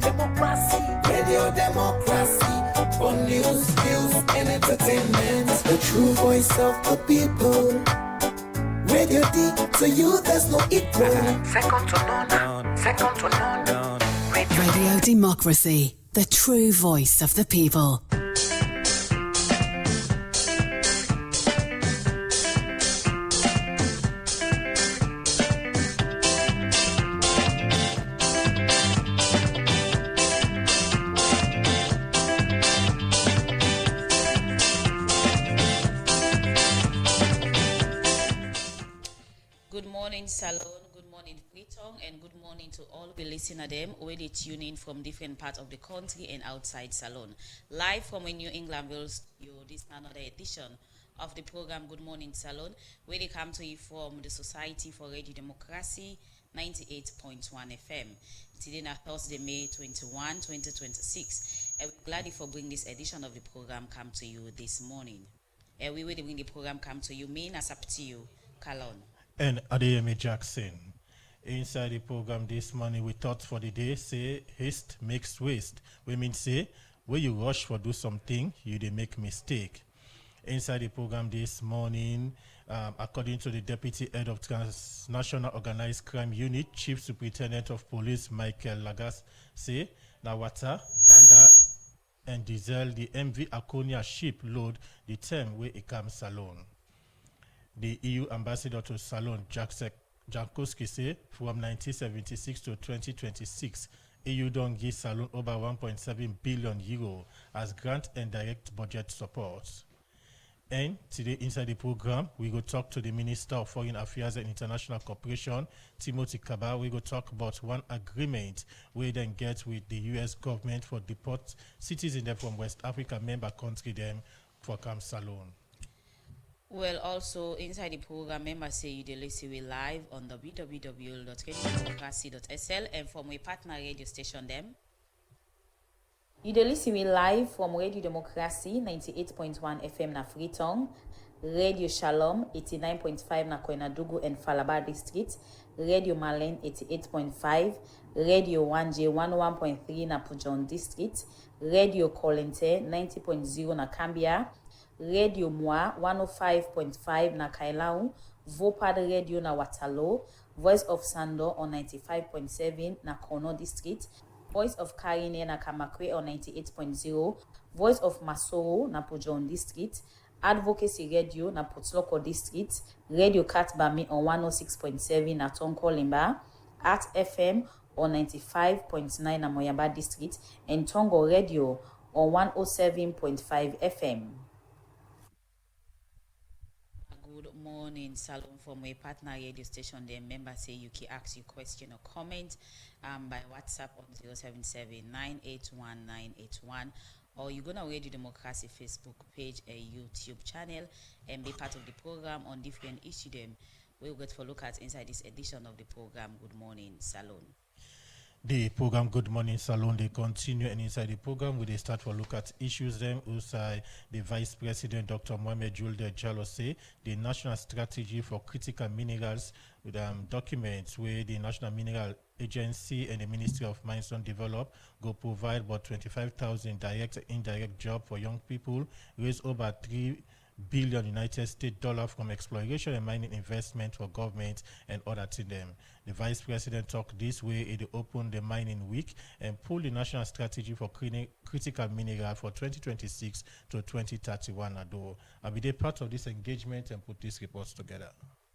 democracy, radio democracy, for news, views, and entertainment. The true voice of the people. Radio D, to you there's no equal. Second to none, second to none. Radio Democracy, the true voice of the people. Salon, good morning Freetong, and good morning to all the listeners them where they tune in from different parts of the country and outside Salon. Live from a New England studio, this is another edition of the program Good Morning Salon, where they come to you from the Society for Radio Democracy 98.1 FM. Today na Thursday, May 21, 2026. And we're glad for bringing this edition of the program come to you this morning. And we will bring the program come to you, me as up to you, Kalon. And Adeyemi Jackson. Inside the program this morning, we thought for the day, say, haste makes waste. We mean say, when you rush for do something, you dey make mistake. Inside the program this morning, according to the Deputy Head of Transnational Organized Crime Unit, Chief Superintendent of Police Michael Lagas, say, na water, banga, and diesel, the MV Akonia ship load the term where it comes alone. The EU ambassador to Salon, Jankowski, say from 1976 to 2026, EU don't give Salon over 1.7 billion euro as grant and direct budget support. And today inside the program, we go talk to the Minister of Foreign Affairs and International Cooperation, Timothy Kaba. We go talk about one agreement we then get with the U.S. government for deport citizens from West Africa member country them for Camp Salon. Well, also inside the program, members say you listen we live on www.radiodemocracy.sl and from a partner radio station them. You listen we live from Radio Democracy 98.1 FM na Freetong, Radio Shalom 89.5 na Koinadugu and Falaba District, Radio Malen 88.5, Radio 1J 101.3 na Pujon District, Radio Kolente 90.0 na Cambia, Radio Moi 105.5 na Kailau, Vopad Radio na Watalo, Voice of Sando on 95.7 na Kono District, Voice of Karine na Kamakwe on 98.0, Voice of Masoro na Pujon District, Advocacy Radio na Potloko District, Radio Katbami on 106.7 na Tonko Limba, Art FM on 95.9 na Moyamba District, and Tongo Radio on 107.5 FM. Good morning, Salon, from a partner radio station. The members say you can ask your question or comment by WhatsApp on 077-981-981, or you go to Radio Democracy Facebook page, a YouTube channel, and be part of the program on different issues. Them we'll get for look at inside this edition of the program Good Morning Salon. The program Good Morning Salon, they continue, and inside the program we start for look at issues them. Also, the Vice President Dr. Mohamed Julde Jallo say the National Strategy for Critical Minerals with documents where the National Mineral Agency and the Ministry of Mines don't develop go provide about 25,000 direct and indirect jobs for young people, raise over $3 billion United States dollar from exploration and mining investment for government and other to them. The Vice President talked this way it opened the mining week and pulled the national strategy for critical mineral for 2026 to 2031 ado. I'll be part of this engagement and put these reports together.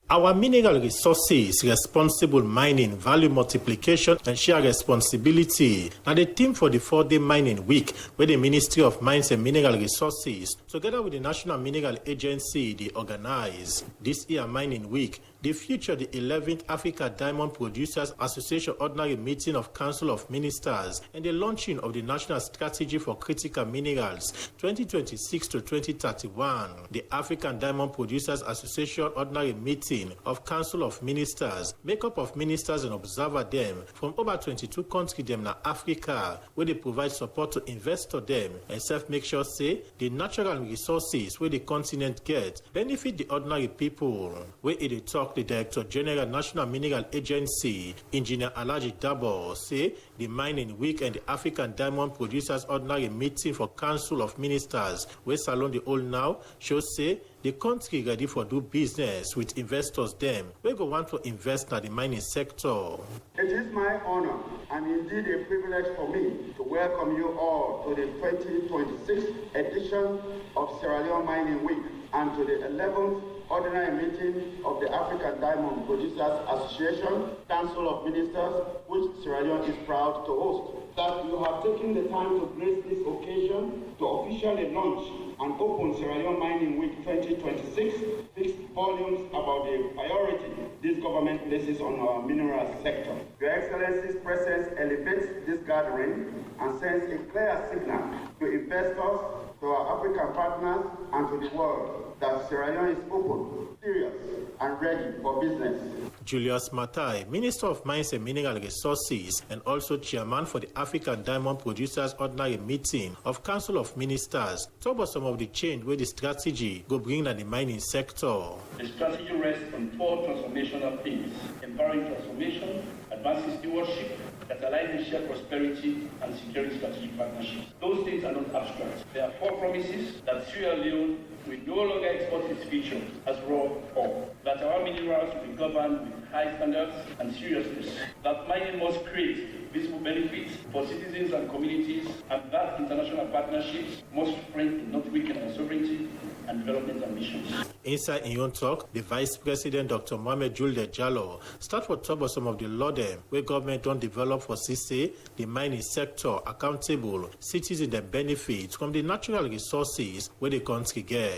Our mineral resources, responsible mining, value multiplication, and share responsibility. Now the theme for the 4-day mining week, where the Ministry of Mines and Mineral Resources, together with the National Mineral Agency, they organize this year mining week. They feature the 11th Africa Diamond Producers Association Ordinary Meeting of Council of Ministers and the launching of the National Strategy for Critical Minerals 2026 to 2031. The African Diamond Producers Association Ordinary Meeting of Council of Ministers, make up of ministers and observer them from over 22 countries them na Africa, where they provide support to investor them and self make sure say the natural resources where the continent get benefit the ordinary people, where they talk talk, the Director General National Mineral Agency, Engineer Alhaji Dabo, say the mining week and the African Diamond Producers Ordinary Meeting for Council of Ministers, where Salon the Old now, shows say the country ready for do business with investors them. We go want to invest in the mining sector. It is my honor and indeed a privilege for me to welcome you all to the 2026 edition of Sierra Leone Mining Week and to the 11th Ordinary Meeting of the African Diamond Producers Association, Council of Ministers, which Sierra Leone is proud to host. That you have taken the time to grace this occasion to officially launch and open Sierra Leone Mining Week 2026 speaks volumes about the priority this government places on our mineral sector. Your Excellency's presence elevates this gathering and sends a clear signal to investors, to our African partners, and to the world that Sierra Leone is open, serious, and ready for business. Julius Matai, Minister of Mines and Mineral Resources and also Chairman for the African Diamond Producers Ordinary Meeting of Council of Ministers, talk about some of the change where the strategy go bring in the mining sector. The strategy rests on 4 transformational themes: empowering transformation, advancing stewardship, catalyzing shared prosperity, and securing strategic partnerships. Those things are not abstract. There are 4 promises: that Sierra Leone will no longer export its future as raw ore, that our minerals will be governed with high standards and seriousness, that mining must create visible benefits for citizens and communities, and that international partnerships must strengthen, not weaken our sovereignty and development ambitions. Inside in your talk, the Vice President Dr. Mohamed Julde Jallo start to talk about some of the law them where government don't develop for CC, the mining sector accountable, citizens that benefit from the natural resources where the country gets.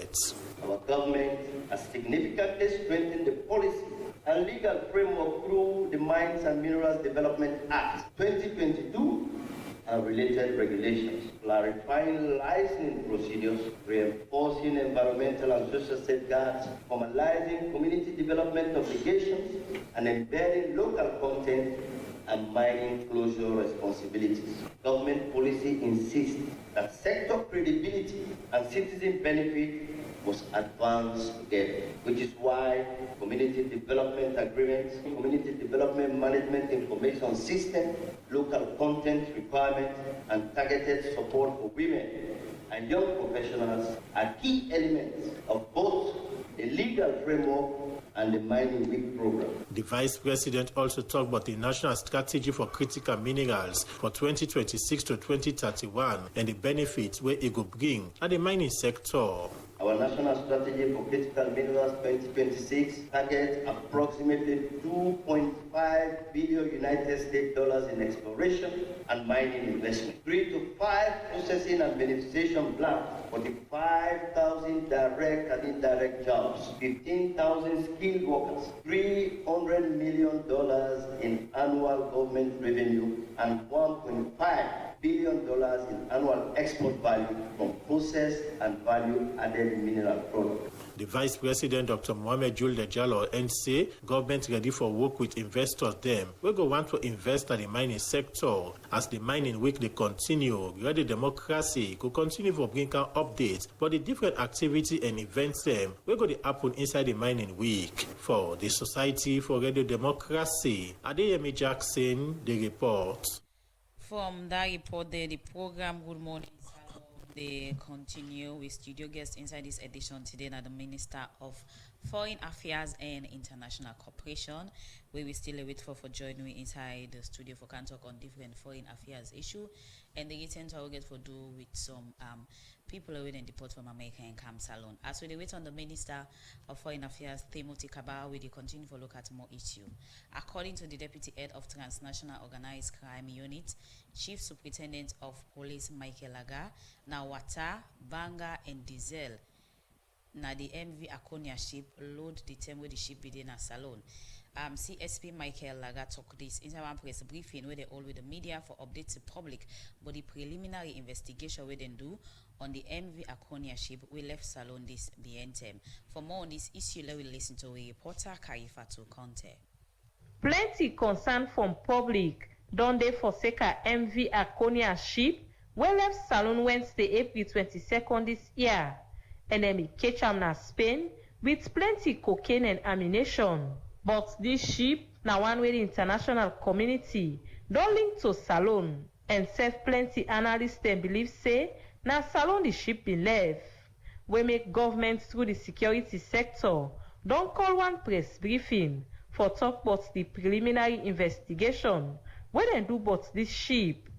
Our government has significantly strengthened the policy and legal framework through the Mines and Minerals Development Act 2022 and related regulations, clarifying licensing procedures, reinforcing environmental and social safeguards, formalizing community development obligations, and embedding local content and mining closure responsibilities. Government policy insists that sector credibility and citizen benefit must advance together, which is why community development agreements, community development management information system, local content requirements, and targeted support for women and young professionals are key elements of both the legal framework and the Mining Week program. The Vice President also talked about the National Strategy for Critical Minerals for 2026 to 2031 and the benefits where it will bring at the mining sector. Our National Strategy for Critical Minerals 2026 targets approximately $2.5 billion United States dollars in exploration and mining investment, 3 to 5 processing and beneficiation plants, 45,000 direct and indirect jobs, 15,000 skilled workers, $300 million in annual government revenue, and $1.5 billion in annual export value from processed and value-added mineral products. The Vice President, Dr. Mohamed Julde Jallo, and say government ready for work with investors them. We go want to invest in the mining sector. As the mining week they continue, Radio Democracy could continue for bringing updates for the different activity and events them. We go to happen inside the mining week. For the Society for Radio Democracy, Adeyemi Jackson, the report. From that report there, the program Good Morning Salon, they continue with studio guests inside this edition today now the Minister of Foreign Affairs and International Cooperation, where we still wait for joining me inside the studio for can talk on different foreign affairs issue, and the return to get for do with some people who in deport from America and Camp Salon. As we wait on the Minister of Foreign Affairs, Timothy Kabah, we continue to look at more issue. According to the Deputy Head of Transnational Organized Crime Unit, Chief Superintendent of Police Michael Laga, Nawata, Banga, and Diesel, na the MV Akonia ship load the time where the ship be in a salon. CSP Michael Laga talk this in one press briefing where they all with the media for updates to public, but the preliminary investigation where they do on the MV Akonia ship we left salon this BNTM. For more on this issue, let we listen to a reporter Karifatu Conte. Plenty concern from public don dey forsake MV Akonia ship wey left salon Wednesday, April 22nd this year. Enemy catch am na Spain with plenty cocaine and ammunition. But this ship na one wey the international community don link to Salone, and sef plenty analysts dem believe say na Salone the ship bin left, wey make government through the security sector don call one press briefing for talk about the preliminary investigation wey dem do about this ship.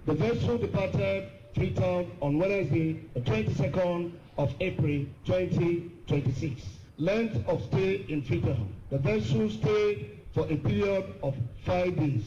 The vessel departed Freetown on Wednesday, the 22nd of April 2026. Length of stay in Freetown. The vessel stayed for a period of 5 days.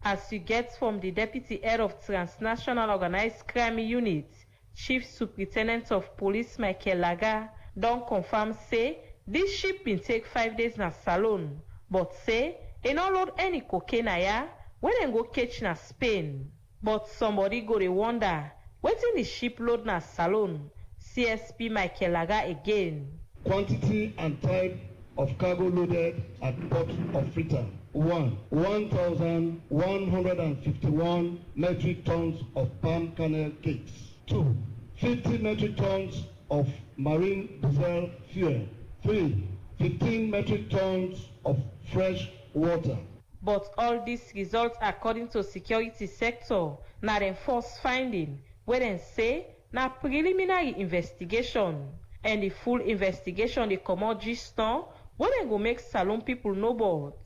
As you get from the Deputy Head of Transnational Organized Crime Unit, Chief Superintendent of Police Michael Laga don confirm say this ship bin take 5 days na Salone, but say e no load any cocaine aya wey dem go catch na Spain. But somebody go dey wonder wetin the ship load na Salone. CSP Michael Laga again. Quantity and type of cargo loaded at Port of Freetown. 1,151 metric tons of palm kernel cakes. 2, 50 metric tons of marine diesel fuel. 3, 15 metric tons of fresh water. But all these results, according to security sector, na dem first finding, wey dem say na preliminary investigation, and the full investigation dey comot gist now, wey dem go make Salone people know about.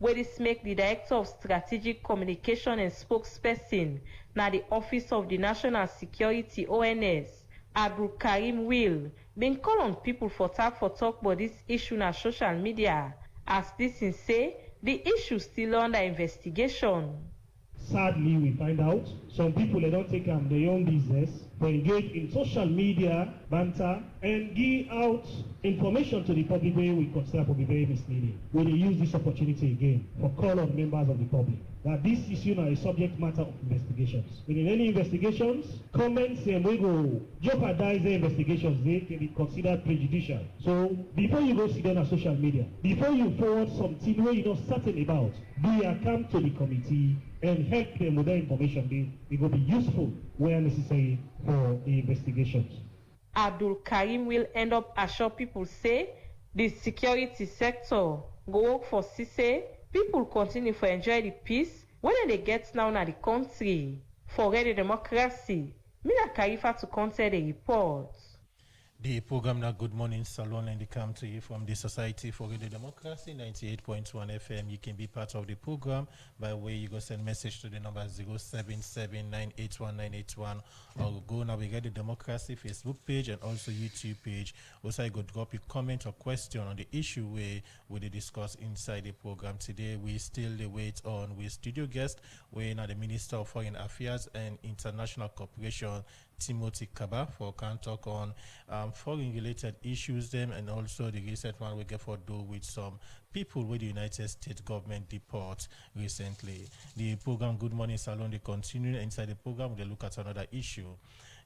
Wey this make the Director of Strategic Communication and spokesperson na the Office of the National Security (ONS), Abdul Karim Will, been call on people for talk about this issue na social media, as this is say the issue still under investigation. Sadly, we find out some people, they don't take their own business, they engage in social media banter and give out information to the public where we consider to be very misleading. We will use this opportunity again for call on members of the public that this issue now is subject matter of investigations. Within any investigations, comments and we go jeopardize the investigations, they can be considered prejudicial. So before you go sit down on social media, before you forward something where you're not certain about, do come to the committee and help them with that information. They will be useful where necessary for the investigations. Abdul Karim will end up assure people say the security sector go work for CC. People continue to enjoy the peace when they get now in the country. For Radio Democracy, Mina Karifa to counter the report. The program now Good Morning Salone and the come to you from the Society for Radio Democracy 98.1 FM. You can be part of the program by way you go send message to the number 077981981 or go navigate the Democracy Facebook page and also YouTube page. Also, you go drop a comment or question on the issue where we discuss inside the program. Today, we still wait on with studio guest, where now the Minister of Foreign Affairs and International Cooperation, Timothy Kaba, for can talk on foreign related issues them and also the recent one we get for do with some people with the United States government deport recently. The program Good Morning Salone they continue. Inside the program they look at another issue.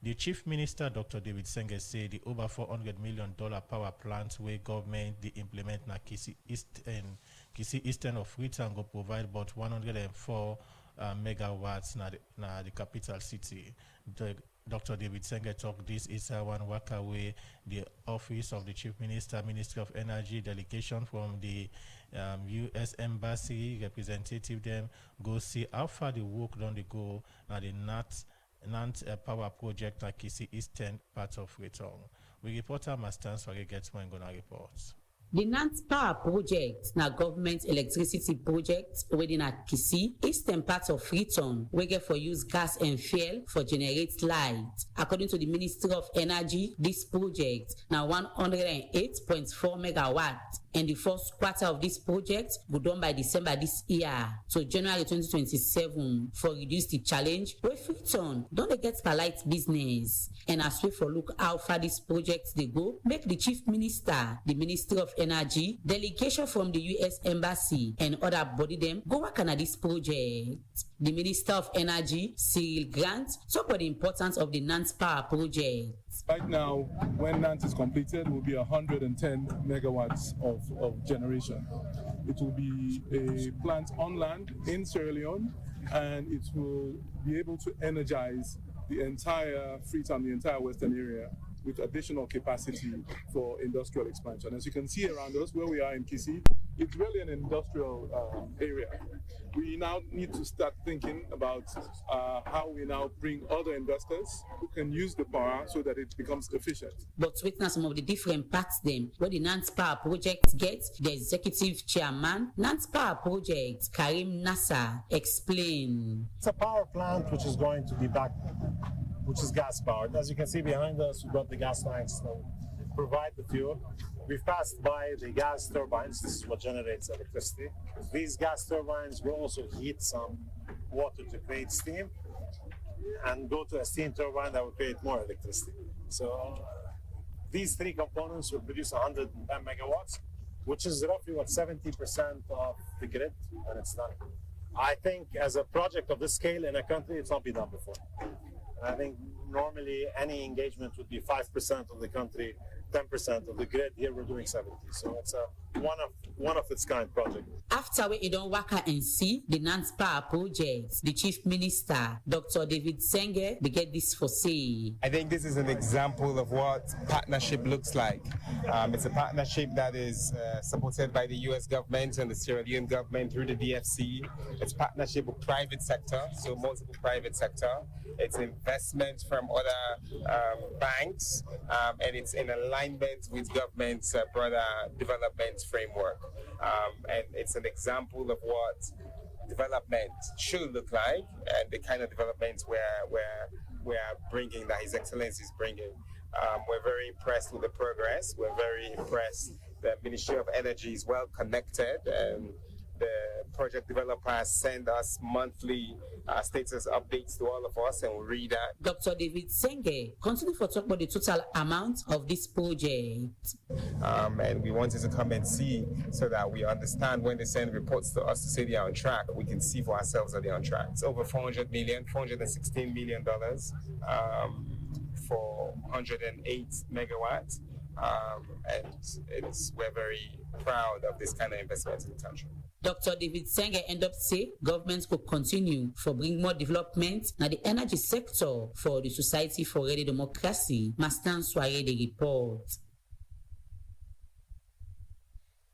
The Chief Minister Dr. David Senge said the over $400 million power plant where government they implement na Kisi Eastern of Freetown go provide about 104 megawatts na the capital city. Dr. David Senge talked this is one work away the office of the Chief Minister, Ministry of Energy, delegation from the U.S. Embassy, representative them go see how far the work done they go at the Nant power project at Kisi Eastern part of Freetown. We reporter Mastans for gets one gonna report. The Nant Power Project na government electricity project within at Kisi, eastern part of Freetown, we get for use gas and fuel for generate light. According to the Ministry of Energy, this project now 108.4 megawatts, and the first quarter of this project go done by December this year to January 2027 for reduce the challenge where Freetown don't they get light business. And as we for look how far this project they go, make the Chief Minister, the Ministry of Energy, delegation from the U.S. Embassy and other body them go work on this project. The Minister of Energy, Cyril Grant, talk about the importance of the Nant Power Project. Right now, when Nant is completed, will be 110 megawatts of generation. It will be a plant on land in Sierra Leone, and it will be able to energize the entire Freetown, the entire western area, with additional capacity for industrial expansion. As you can see around us, where we are in Kisi, it's really an industrial area. We now need to start thinking about how we now bring other investors who can use the power so that it becomes efficient. But witness some of the different parts them where the Nance Power Project gets, the executive chairman, Nance Power Project, Karim Nasser, explain. It's a power plant which is going to be back, which is gas powered. As you can see behind us, we've got the gas lines to provide the fuel. We've passed by the gas turbines. This is what generates electricity. These gas turbines will also heat some water to create steam and go to a steam turbine that will create more electricity. So these three components will produce 110 megawatts, which is roughly 70% of the grid when it's done. I think as a project of this scale in a country, it's not been done before. I think normally any engagement would be 5% of the country, 10% of the grid. Here we're doing 70%. So it's a one of its kind project. After we don't work and see the Nance Power Project, the Chief Minister, Dr. David Senge, began this for say. I think this is an example of what partnership looks like. It's a partnership that is supported by the US government and the Sierra Leone government through the DFC. It's partnership with private sector, so multiple private sector. It's investment from other banks, and it's in alignment with government's broader development framework. And it's an example of what development should look like and the kind of development we're bringing, that His Excellency is bringing. We're very impressed with the progress. We're very impressed. The Ministry of Energy is well connected, and the project developers send us monthly status updates to all of us, and we read that. Dr. David Senge continue for talk about the total amount of this project. And we wanted to come and see so that we understand when they send reports to us to say they are on track, we can see for ourselves that they're on track. It's over $416 million for 108 megawatts. And we're very proud of this kind of investment in the country. Dr. David Senge end up say governments could continue for bring more development in the energy sector for the Society for Radio Democracy. Mastan Soiree the report.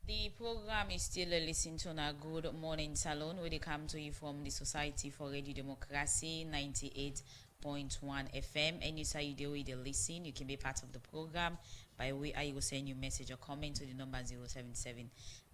The program is still listening to a Good Morning Salon, where they come to you from the Society for Radio Democracy 98.1 FM. And you say you do with the listen, you can be part of the program by way I will send you message or comment to the number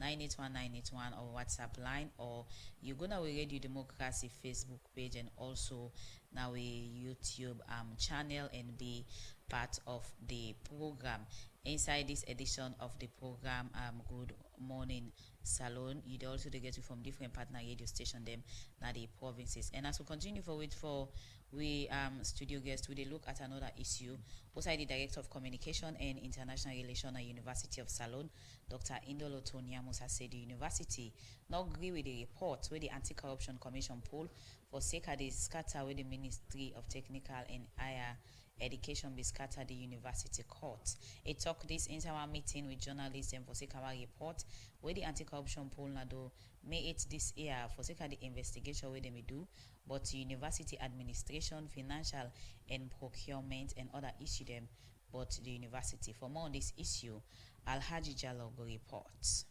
077-981-981 or WhatsApp line, or you go now we Radio Democracy Facebook page and also now a YouTube channel and be part of the program. Inside this edition of the program, Good Morning Salon, you'd also get you from different partner radio station them now the provinces. And as we continue forward for we studio guest, we look at another issue. Also, the Director of Communication and International Relations at University of Salon, Dr. Indolo Tonia Musa, said the university not agree with the report where the Anti-Corruption Commission poll for sake of the scatter with the Ministry of Technical and Higher Education be scattered the university court. It took this internal meeting with journalists and for sake of our report where the anti-corruption poll nado May 8 this year for sake of the investigation where they may do, but university administration, financial and procurement and other issue them, but the university. For more on this issue, Alhaji Jallo reports.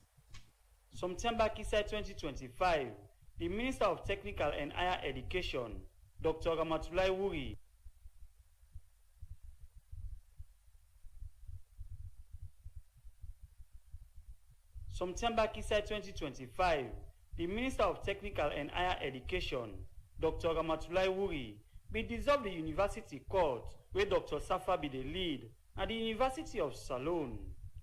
September 2025, the Minister of Technical and Higher Education, Dr. Ramatulai Wuri, September 2025, the Minister of Technical and Higher Education, Dr. Ramatulai Wuri, be dissolve the university court where Dr. Safa be the lead at the University of Salon.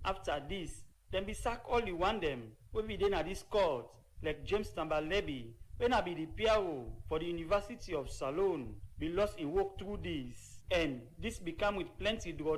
After this, then be sack all the one them will be then at this court, like James Tambalebi, when I be the PRO for the University of Salon, be lost in work through this. And this become with plenty draw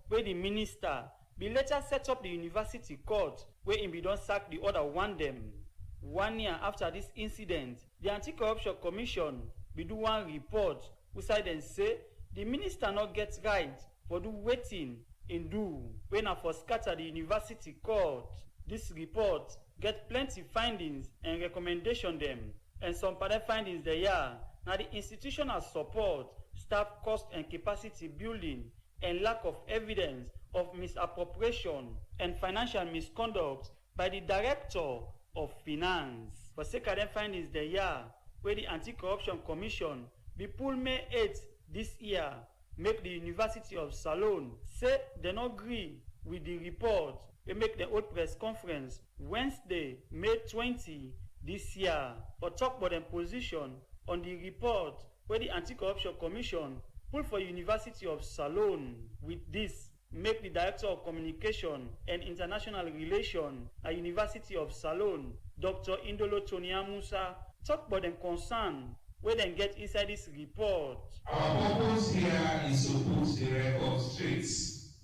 where the minister be later set up the university court where he be don't sack the other one them. 1 year after this incident, the Anti-Corruption Commission be do one report which side and say the minister not gets right for do waiting in do when I for scatter the university court. This report get plenty findings and recommendation them, and some other findings they are now the institutional support, staff cost and capacity building, and lack of evidence of misappropriation and financial misconduct by the Director of Finance. For sake of them findings the year where the Anti-Corruption Commission be pulled May 8 this year, make the University of Salone say they not agree with the report. They make the old press conference Wednesday, May 20 this year, for talk about their position on the report where the Anti-Corruption Commission pulled for University of Salone. With this, make the Director of Communication and International Relations at University of Salone, Dr. Indolo Tonia Musa, talk about them concern where they get inside this report. Our purpose here is to put the record straight.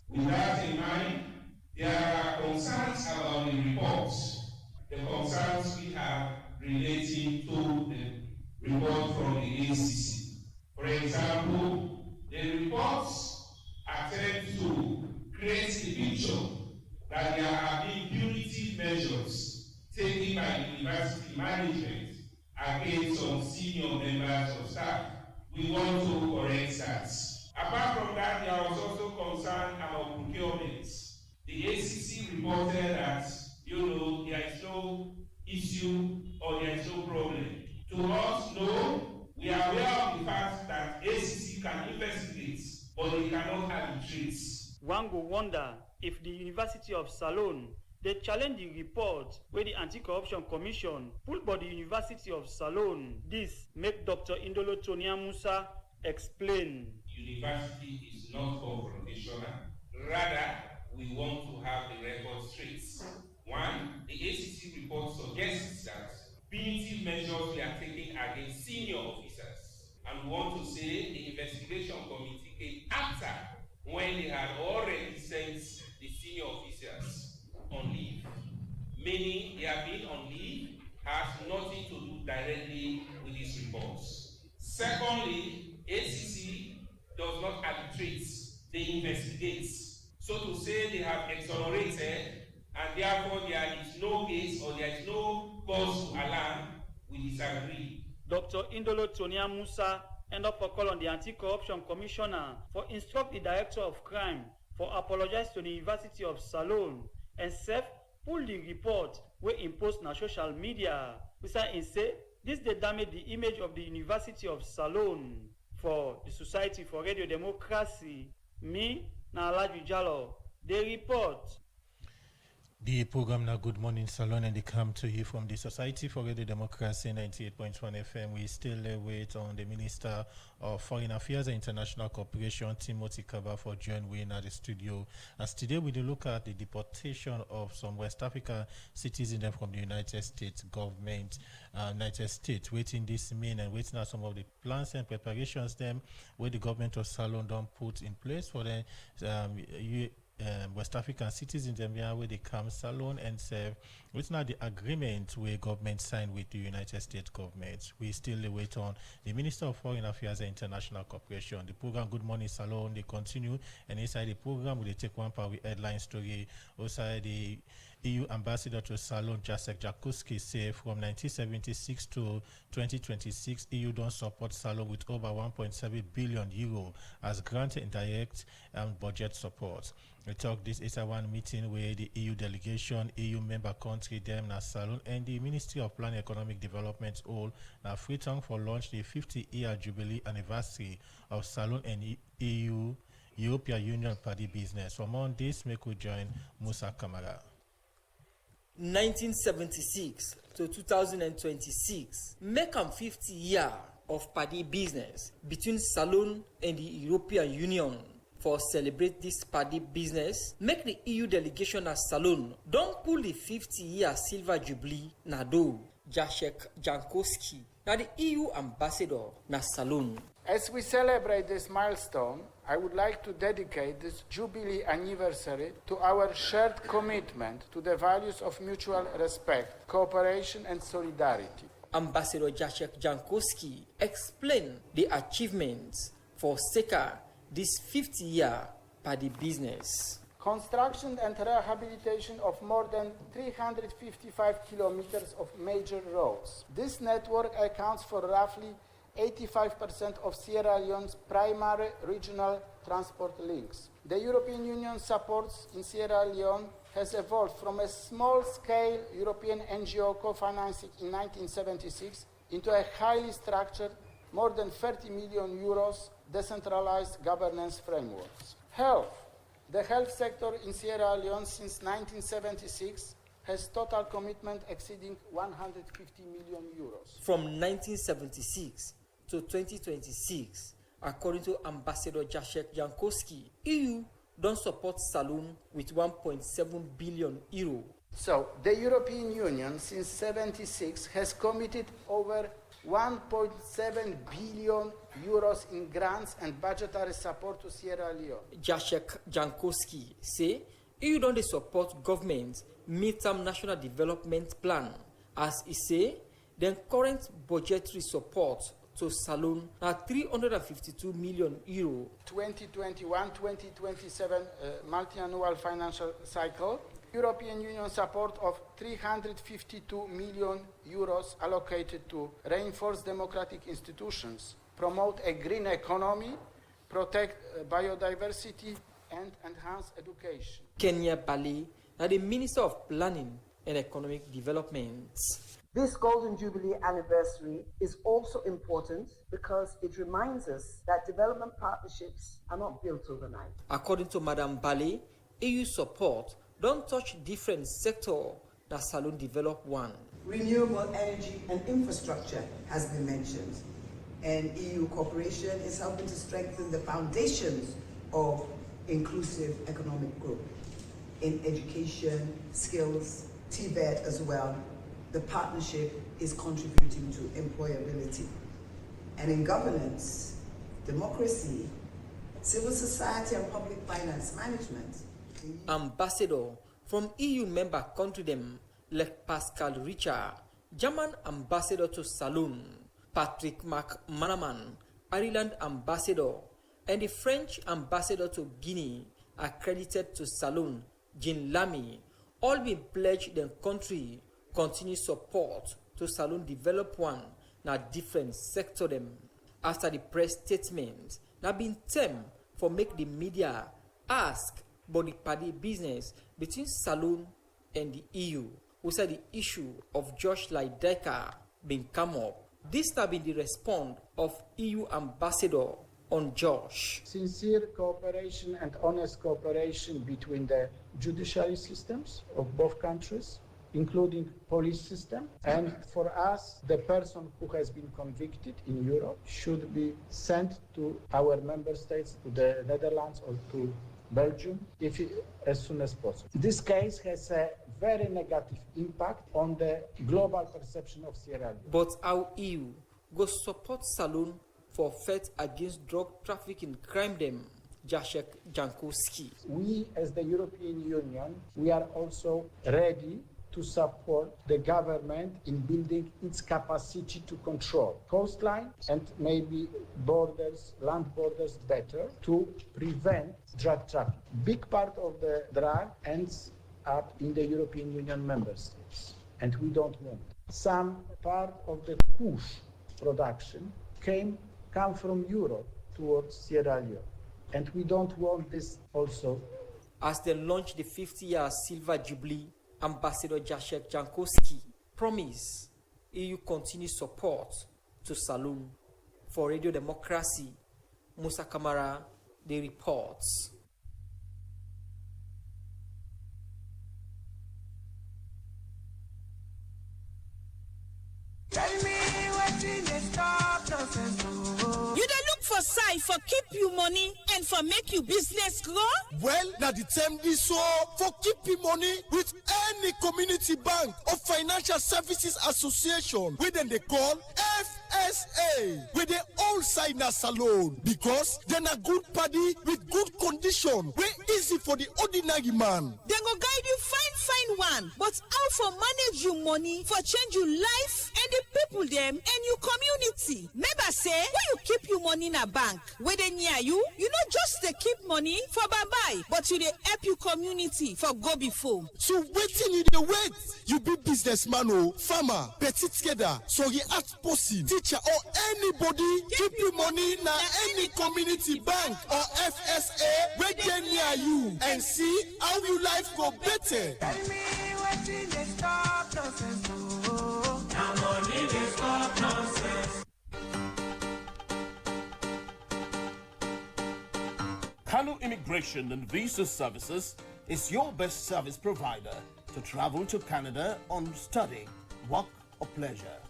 With that in mind, there are concerns about the report. The concerns we have relating to the report from the ACC. For example, the reports attempt to create a picture that there have been punitive measures taken by the university management against some senior members of staff. We want to correct that. Apart from that, there was also concern about procurement. The ACC reported that, there is no issue or there is no problem. To us, no, we are aware of the fact that ACC can investigate, but they cannot arbitrate. One go wonder if the University of Salone they challenge the report where the Anti-Corruption Commission pulled by the University of Salone. This make Dr. Indolo Tonia Musa explain. University is not confrontational. Rather, we want to have the record straight. One, the ACC report suggests that punitive measures we are taking against senior officers. And we want to say the investigation committee came after when they had already sent the senior officers on leave. Meaning they have been on leave has nothing to do directly with these reports. Secondly, ACC does not arbitrate, they investigate. So to say they have exonerated and therefore there is no case or there is no cause to alarm, we disagree. Dr. Indolo Tonia Musa end up for call on the Anti-Corruption Commissioner for instruct the Director of Crime for apologize to the University of Salone and pull the report where imposed on social media. We say this they damage the image of the University of Salone. For the Society for Radio Democracy, me, na Alhaji Jallo, they report. The program now Good Morning Salon, and they come to you from the Society for Radio Democracy 98.1 FM. We still wait on the Minister of Foreign Affairs and International Cooperation, Timothy Kaba, for joining at the studio. As today we do look at the deportation of some West African citizens from the United States government, United States. Waiting this mean and waiting at some of the plans and preparations them where the government of Salon don't put in place for the West African citizens where they come Salon and serve. It's not the agreement where government signed with the United States government. We still wait on the Minister of Foreign Affairs and International Cooperation. The program Good Morning Salon, they continue, and inside the program we take one part with headline story. Also the EU ambassador to Salon, Jacek Jankowski, say from 1976 to 2026, EU don't support Salon with over 1.7 billion euro as grant and direct budget support. We talk this is a one meeting where the EU delegation, EU member country, them na Salon, and the Ministry of Plan Economic Development all na Freetown for launch the 50-year jubilee anniversary of Salon and EU European Union party business. From on this, make we join Musa Kamara. 1976 to 2026 make am 50 year of party business between Salon and the European Union. For celebrate this party business, make the EU delegation at Salon don't pull the 50-year silver jubilee na do. Jacek Jankowski, na the EU ambassador na Salon. As we celebrate this milestone, I would like to dedicate this Jubilee anniversary to our shared commitment to the values of mutual respect, cooperation and solidarity. Ambassador Jacek Jankowski explained the achievements for SECA this 50-year party business. Construction and rehabilitation of more than 355 kilometers of major roads. This network accounts for roughly 85% of Sierra Leone's primary regional transport links. The European Union supports in Sierra Leone has evolved from a small-scale European NGO co-financing in 1976 into a highly structured, more than 30 million euros decentralized governance frameworks. Health. The health sector in Sierra Leone since 1976 has total commitment exceeding 150 million euros. From 1976 to 2026, according to Ambassador Jacek Jankowski, EU don't support Saloon with 1.7 billion euro. So the European Union since 1976 has committed over 1.7 billion euros in grants and budgetary support to Sierra Leone. Jacek Jankowski say EU don't support government midterm national development plan. As he say, the current budgetary support to Saloon na 352 million euro. 2021-2027 multi-annual financial cycle, European Union support of 352 million euros allocated to reinforce democratic institutions, promote a green economy, protect biodiversity, and enhance education. Kenya Bali, the Minister of Planning and Economic Development. This Golden Jubilee anniversary is also important because it reminds us that development partnerships are not built overnight. According to Madam Bali, EU support don't touch different sectors that Saloon develop one. Renewable energy and infrastructure has been mentioned, and EU cooperation is helping to strengthen the foundations of inclusive economic growth in education, skills, TVET as well. The partnership is contributing to employability. And in governance, democracy, civil society and public finance management. Ambassador from EU member country them, like Pascal Richard, German ambassador to Saloon, Patrick McManaman, Ireland ambassador, and the French ambassador to Guinea, accredited to Saloon, Jean Lamy, all been pledged the country continue support to Saloon develop one na different sector them. After the press statement, na been term for make the media ask about the party business between Saloon and the EU, who said the issue of Josh Lydeka been come up. This have been the response of EU ambassador on Josh. Sincere cooperation and honest cooperation between the judiciary systems of both countries, including police system, and for us, the person who has been convicted in Europe should be sent to our member states, to the Netherlands or to Belgium, as soon as possible. This case has a very negative impact on the global perception of Sierra Leone. But our EU go support Saloon for fight against drug trafficking crime them, Jacek Jankowski. We, as the European Union, we are also ready to support the government in building its capacity to control coastline and maybe borders, land borders better to prevent drug trafficking. Big part of the drug ends up in the European Union member states, and we don't want it. Some part of the push production come from Europe towards Sierra Leone, and we don't want this also. As they launch the 50-year Silver Jubilee, Ambassador Jacek Jankowski promised EU continued support to Saloon. For Radio Democracy, Musa Kamara, the reports. Tell me what in the stop nonsense. You dey look for side for keep you money and for make you business grow? Well, now the term is so for keeping money with any community bank or financial services association, within they call FSA, with their own side na Salon, because then a good party with good condition, way easy for the ordinary man. They go guide you find one, but how for manage your money for change your life and the people them and your community. Remember say when you keep your money in a bank, wey dey near you, you no just dey keep money for bye-bye, but you dey help your community for go before. So wetin you dey wait? You be businessman o, farmer, petit trader, sorry art person, teacher or anybody, keep your money na any community bank or FSA wey dey near you and see how your life go better. Tell me wetin dey stop nonsense o. Na money dey stop nonsense. Kano Immigration and Visa Services is your best service provider to travel to Canada on study, work or pleasure.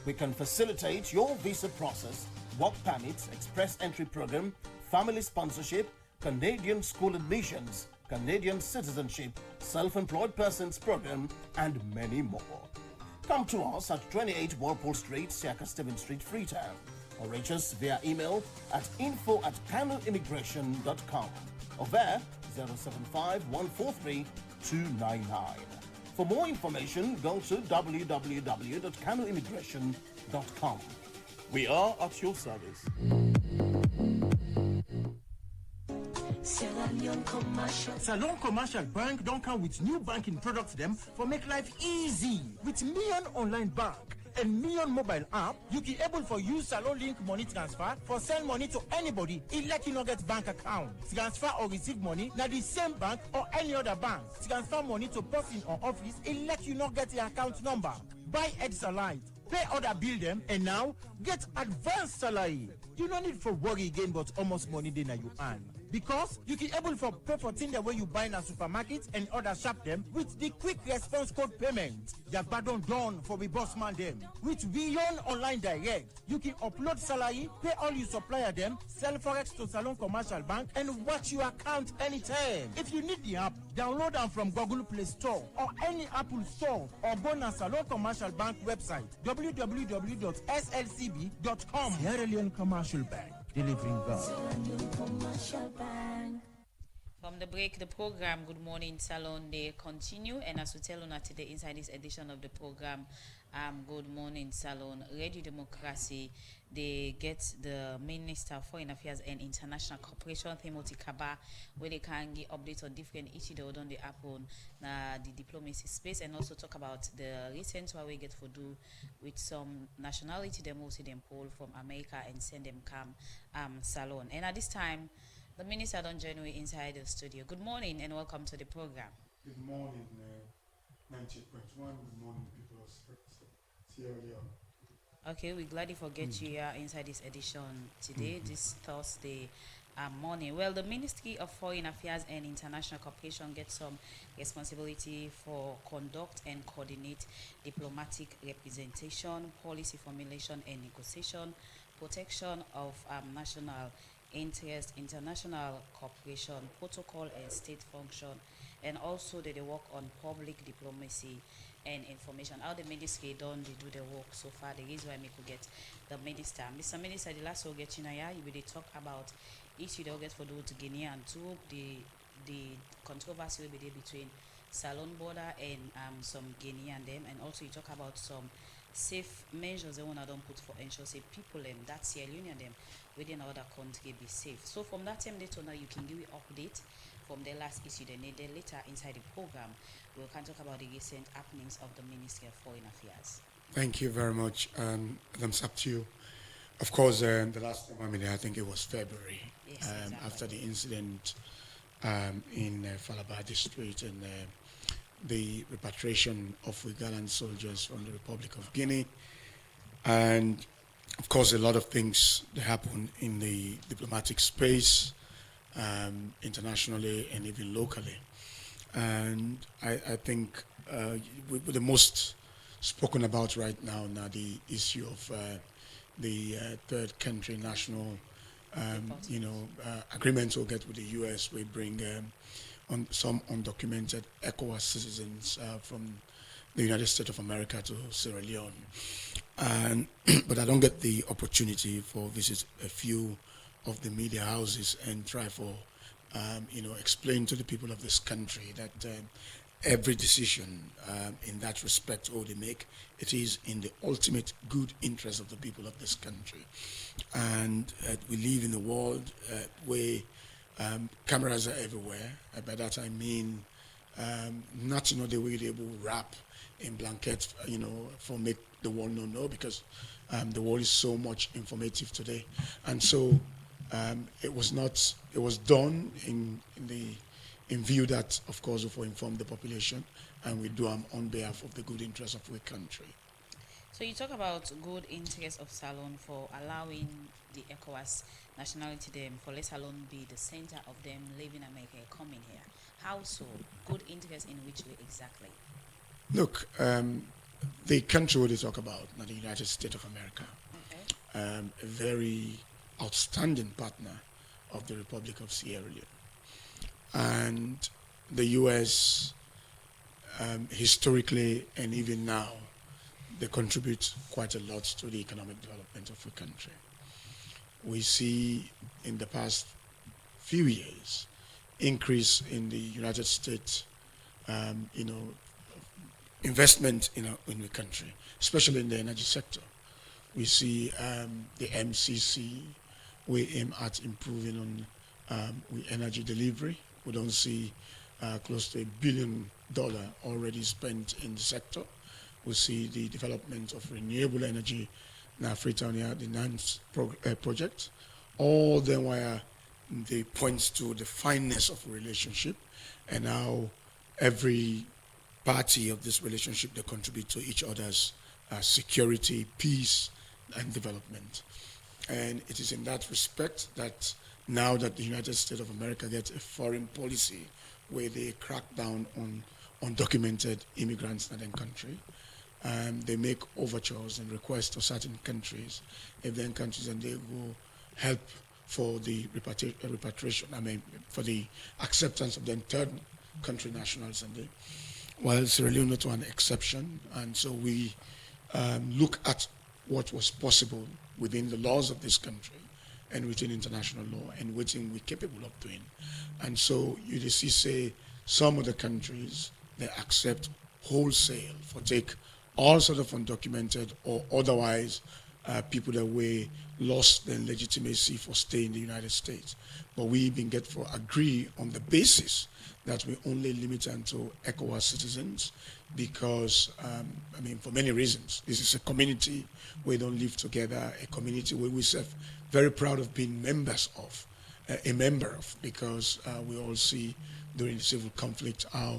We can facilitate your visa process, work permits, express entry program, family sponsorship, Canadian school admissions, Canadian citizenship, self-employed persons program, and many more. Come to us at 28 Walpole Street, Sierra Leone Street, Freetown, or reach us via email at info@canoimmigration.com or via 075-143-299. For more information, go to www.canoimmigration.com. We are at your service. Salon Commercial Bank don't come with new banking products them for make life easy. With Million Online Bank and Million Mobile app, you can able for use Salon Link money transfer for send money to anybody. It let you not get bank account. Transfer or receive money na the same bank or any other bank. Transfer money to person or office. It let you not get the account number. Buy Edsalite, pay other bill them, and now get advanced salary. You don't need for worry again, but almost money then you earn. Because you can able for pay for things the way you buy in a supermarket and other shop them with the quick response code payment. Yagbadon done for the boss man them. With Beyond Online Direct, you can upload salary, pay all your supplier them, sell forex to Salon Commercial Bank, and watch your account anytime. If you need the app, download them from Google Play Store or any Apple Store or go to Salon Commercial Bank website www.slcb.com. Sierra Leone Commercial Bank. Delivering God. From the break, the program Good Morning Salon, they continue, and as we tell on today inside this edition of the program, Good Morning Salon, Radio Democracy, they get the Minister of Foreign Affairs and International Cooperation, Timothy Kaba, where they can get updates on different issues that on the happen the diplomacy space, and also talk about the recent what we get for do with some nationality them also them poll from America and send them come salon. And at this time, the minister don't join me inside the studio. Good morning and welcome to the program. Good morning, 90.1. Good morning, people of Sierra Leone. Okay, we're glad to forget you here inside this edition today, this Thursday morning. Well, the Ministry of Foreign Affairs and International Cooperation gets some responsibility for conduct and coordinate diplomatic representation, policy formulation and negotiation, protection of national interest, international cooperation, protocol and state function, and also they work on public diplomacy and information. How the ministry done they do the work so far. The reason why we could get the minister. Mr. Minister, the last will get you will talk about issue they'll get for the Guinea and two the controversy will be there between Salon border and some Guinea and them, and also you talk about some safe measures they wanna don't put for ensure say people them that Sierra Leone them within other country be safe. So from that time later now you can give me update from the last issue they need later inside the program. We can talk about the recent happenings of the Ministry of Foreign Affairs. Thank you very much. Thumbs up to you. Of course, the last time I'm in there, I think it was February, yes, exactly. After the incident in Falaba district and the repatriation of Ugandan soldiers from the Republic of Guinea. And of course, a lot of things that happen in the diplomatic space, internationally and even locally. And I think the most spoken about right now the issue of the third country national agreements we'll get with the U.S. We bring on some undocumented ECOWAS citizens from the United States of America to Sierra Leone. But I don't get the opportunity for visit a few of the media houses and try for explain to the people of this country that every decision in that respect, or they make, it is in the ultimate good interest of the people of this country. And we live in a world where cameras are everywhere. By that I mean not the way they will wrap in blankets, for make the world know, because the world is so much informative today. And so it was done in view that, of course, we inform the population, and we do on behalf of the good interest of our country. So you talk about good interest of Salone for allowing the ECOWAS nationality them, for let Salone be the center of them leaving America coming here. How so? Good interest in which way exactly? Look, the country they talk about, not the United States of America, a very outstanding partner of the Republic of Sierra Leone. And the U.S. Historically and even now, they contribute quite a lot to the economic development of the country. We see in the past few years increase in the United States, investment in the country, especially in the energy sector. We see the MCC, we aim at improving on energy delivery. We don't see close to $1 billion already spent in the sector. We see the development of renewable energy in Freetown, the NANS project. All them where they point to the fineness of a relationship, and how every party of this relationship, they contribute to each other's security, peace, and development. And it is in that respect that now that the United States of America gets a foreign policy where they crack down on undocumented immigrants in their country, they make overtures and requests to certain countries, and then countries, and they will help for the repatriation, for the acceptance of the third country nationals. And well, Sierra Leone not one exception, and so we look at what was possible within the laws of this country and within international law, and what we're capable of doing. And so you see, say, some of the countries, they accept wholesale for take all sort of undocumented or otherwise people that were lost their legitimacy for staying in the United States. But we even get for agree on the basis that we only limit unto ECOWAS citizens, because, for many reasons. This is a community where we don't live together, a community where we're very proud of being members of, because we all see during the civil conflict how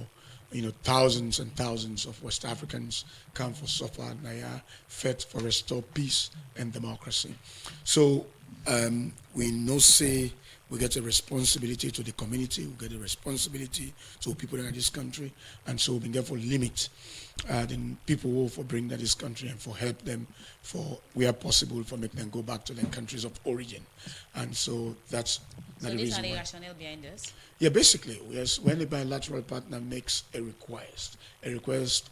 thousands and thousands of West Africans come for suffer and they are fed for restore peace and democracy. So we know say we get a responsibility to the community, we get a responsibility to people in this country, and so we therefore limit the people who for bring to this country and for help them for where possible for make them go back to their countries of origin. And so that's the reason. So these are the rationale behind this? Yeah, basically, yes, when a bilateral partner makes a request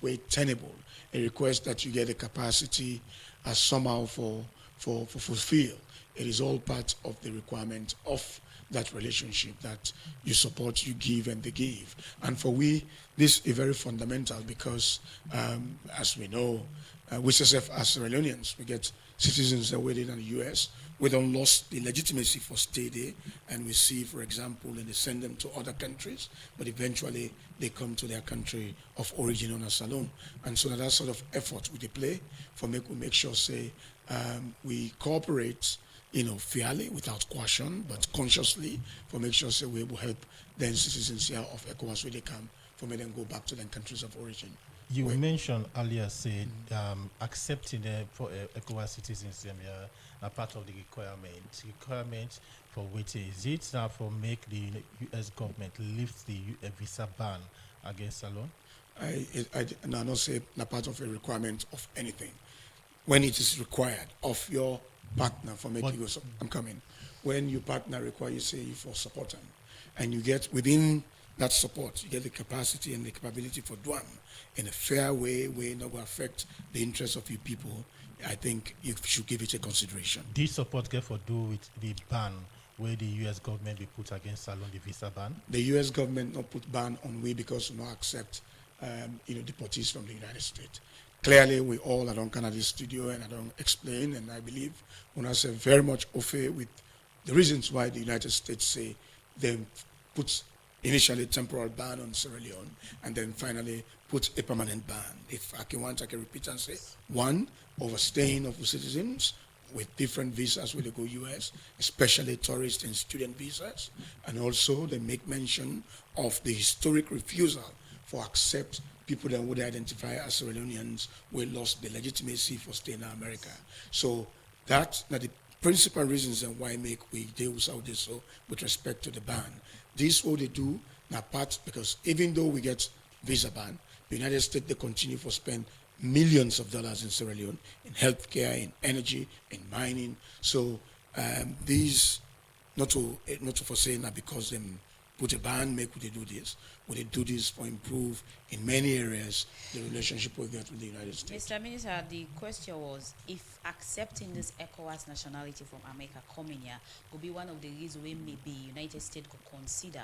where tenable, a request that you get a capacity somehow for fulfill, it is all part of the requirement of that relationship that you support, you give, and they give. And for we, this is very fundamental because, as we know, we as Sierra Leoneans, we get citizens that are waiting in the U.S. We don't lost the legitimacy for stay there, and we see, for example, and they send them to other countries, but eventually they come to their country of origin on a salon. And so that sort of effort we play for we make sure, say, we cooperate, fairly, without coercion, but consciously, for make sure, say, we will help the citizens here of ECOWAS where they come, for me them go back to their countries of origin. You mentioned earlier, say, accepting ECOWAS citizens are part of the requirement for which is it now for make the U.S. government lift the visa ban against Salone? I not say not part of a requirement of anything. When it is required of your partner for making you, I'm coming. When your partner requires you, say, you for support them, and you get within that support, you get the capacity and the capability for doing in a fair way, where not going to affect the interests of your people, I think you should give it a consideration. This support get for do with the ban where the U.S. government will put against Salone, the visa ban? The U.S. government not put ban on we because we not accept deportees from the United States. Clearly, we all, I don't come at this studio and I don't explain, and I believe when I say very much au fait with the reasons why the United States say they put initially a temporal ban on Sierra Leone and then finally put a permanent ban. If I can repeat and say, one, overstaying of citizens with different visas when they go US, especially tourist and student visas, and also they make mention of the historic refusal for accept people that would identify as Sierra Leoneans who lost the legitimacy for staying in America. So that's the principal reasons and why we deal with this so with respect to the ban. This what they do now part because even though we get visa ban, the United States they continue to spend millions of dollars in Sierra Leone in healthcare, in energy, in mining. So these not to foresee that because them put a ban, make they do this. Would they do this for improve in many areas the relationship we get with the United States? Mr. Minister, the question was if accepting this ECOWAS nationality from America coming here could be one of the reasons why maybe United States could consider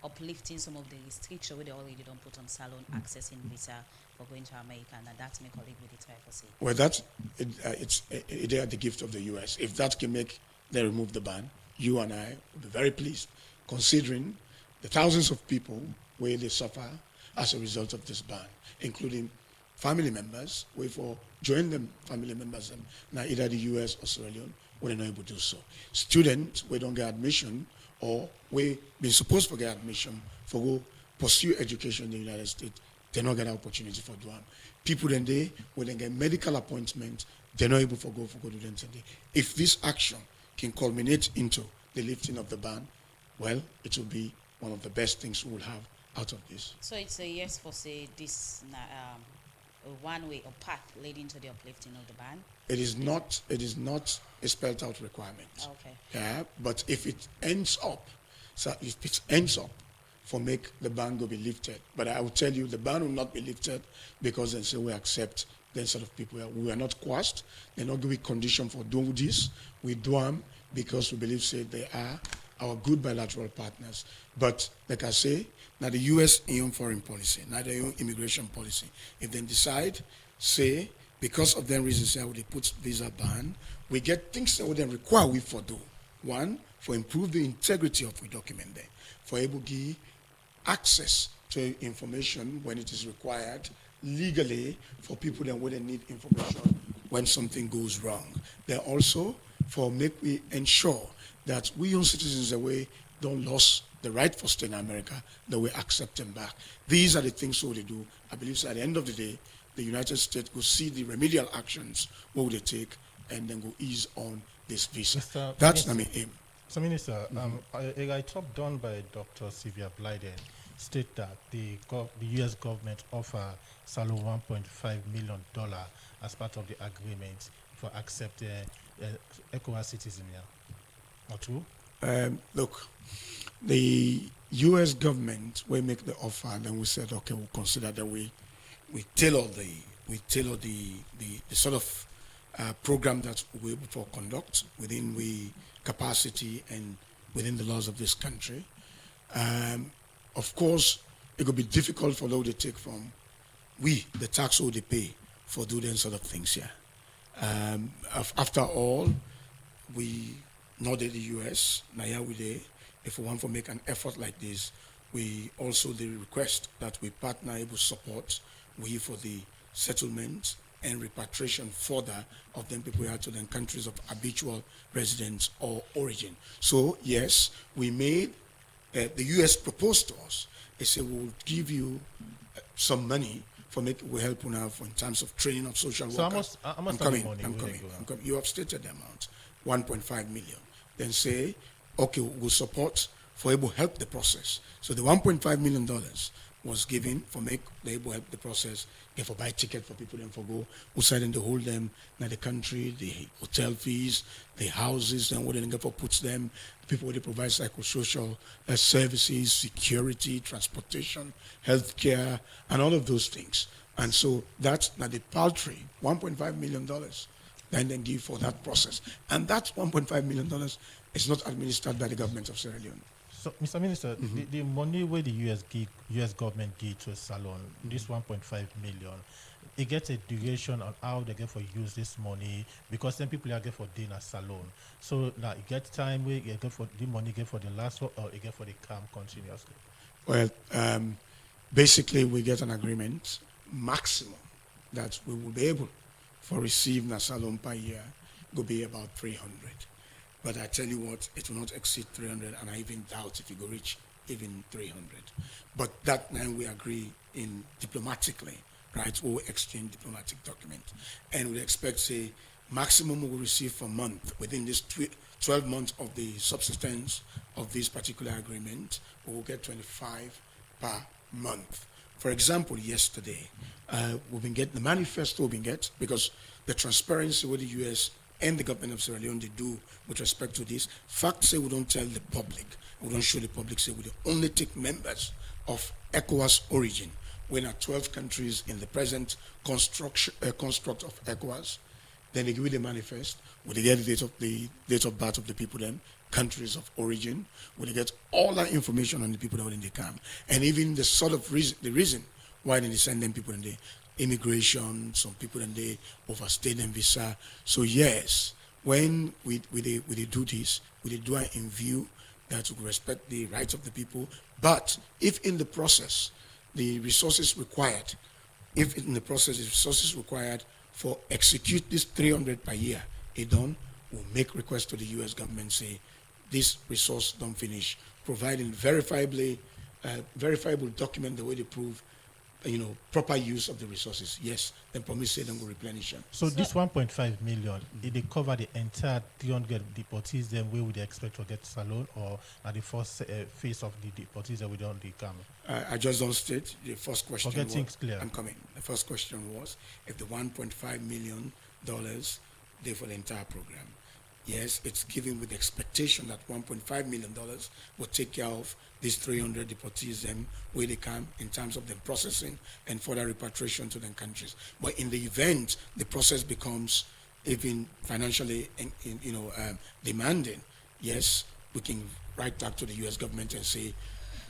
uplifting some of the restrictions where they already don't put on salon accessing visa for going to America, and that's my colleague with the try for say. Well, they are the gift of the U.S. If that can make them remove the ban, you and I will be very pleased, considering the thousands of people where they suffer as a result of this ban, including family members, where for join them family members now either the US or Sierra Leone, where they're not able to do so. Students where don't get admission or where been supposed to get admission for go pursue education in the United States, they not get an opportunity for doing. People then they when they get medical appointment, they're not able to go to them today. If this action can culminate into the lifting of the ban, well, it will be one of the best things we will have out of this. So it's a yes for say this a one-way or path leading to the uplifting of the ban? It is not a spelled out requirement. Okay. Yeah, but if it ends up for make the ban go be lifted, but I will tell you the ban will not be lifted because then say we accept then sort of people we are not coerced, they're not giving condition for doing this. We do them because we believe say they are our good bilateral partners. But like I say, now the U.S. in own foreign policy, now their own immigration policy. If they decide, say, because of them reasons how they put visa ban, we get things that would then require we for do. One, for improve the integrity of the document there, for able to give access to information when it is required legally for people that wouldn't need information when something goes wrong. Then also for make we ensure that we young citizens away don't lose the right for staying in America, that we accept them back. These are the things what they do. I believe so at the end of the day, the United States will see the remedial actions what would they take and then go ease on this visa. That's my aim. So Minister, a talk done by Dr. Sylvia Blyden state that the U.S. government offer Salon $1.5 million as part of the agreement for accepting ECOWAS citizen here. Not true? Look, the U.S. government will make the offer, and then we said, okay, we'll consider that we tailor the sort of program that we're able to conduct within the capacity and within the laws of this country. Of course, it could be difficult for those to take from the tax they pay for doing sort of things here. After all, we know that the U.S. now here we there. If we want to make an effort like this, we also the request that we partner able support for the settlement and repatriation further of them people out to the countries of habitual residence or origin. So yes, we made the U.S. proposed to us. They said we'll give you some money for we help you now in terms of training of social workers. I'm coming. You have stated the amount, 1.5 million. Then say, okay, we'll support for able help the process. So the $1.5 million was given for make the able help the process, for buy ticket for people then for go outside and they hold them in the country, the hotel fees, the houses, then what they get for puts them, people where they provide psychosocial services, security, transportation, healthcare, and all of those things. And so that's now the paltry $1.5 million then give for that process. And that $1.5 million is not administered by the government of Sierra Leone. So, Mr. Minister, the money where the US government give to Salon, this 1.5 million, it gets a duration on how they get for use this money, because then people are get for dinner salon. So now it gets time where you get for the money get for the last one, or you get for the camp continuously. Well, basically we get an agreement maximum that we will be able for receive na salon per year will be about 300. But I tell you what, it will not exceed 300, and I even doubt if it will reach even 300. But that now we agree in diplomatically, right? We will exchange diplomatic document, and we expect say maximum we will receive per month within this 12 months of the subsistence of this particular agreement. We will get 25 per month. For example, yesterday we've been getting the manifesto we've been get, because the transparency with the U.S. and the government of Sierra Leone they do with respect to this. Facts say we don't tell the public, we don't show the public, say we only take members of ECOWAS origin. We're not 12 countries in the present construct of ECOWAS. Then they give you the manifest, where they get the date of birth of the people then, countries of origin, where they get all that information on the people that were in the camp, and even the sort of reason why they send them people in the immigration, some people in they overstay them visa. So yes, when we do this, we do it in view that we respect the rights of the people. But if in the process the resources required, for execute this 300 per year, it done, we'll make requests to the U.S. government, say this resource don't finish, providing verifiable document the way they prove proper use of the resources. Yes, then promise say them will replenish them. So this 1.5 million, did they cover the entire 300 deportees? Then where would they expect to get Salon, or at the first phase of the deportees that we don't come? I just don't state the first question. Forget things clear. I'm coming. The first question was if the $1.5 million they for the entire program. Yes, it's given with the expectation that $1.5 million will take care of these 300 deportees where they come in terms of them processing and further repatriation to their countries. But in the event the process becomes even financially demanding, yes, we can write back to the U.S. government and say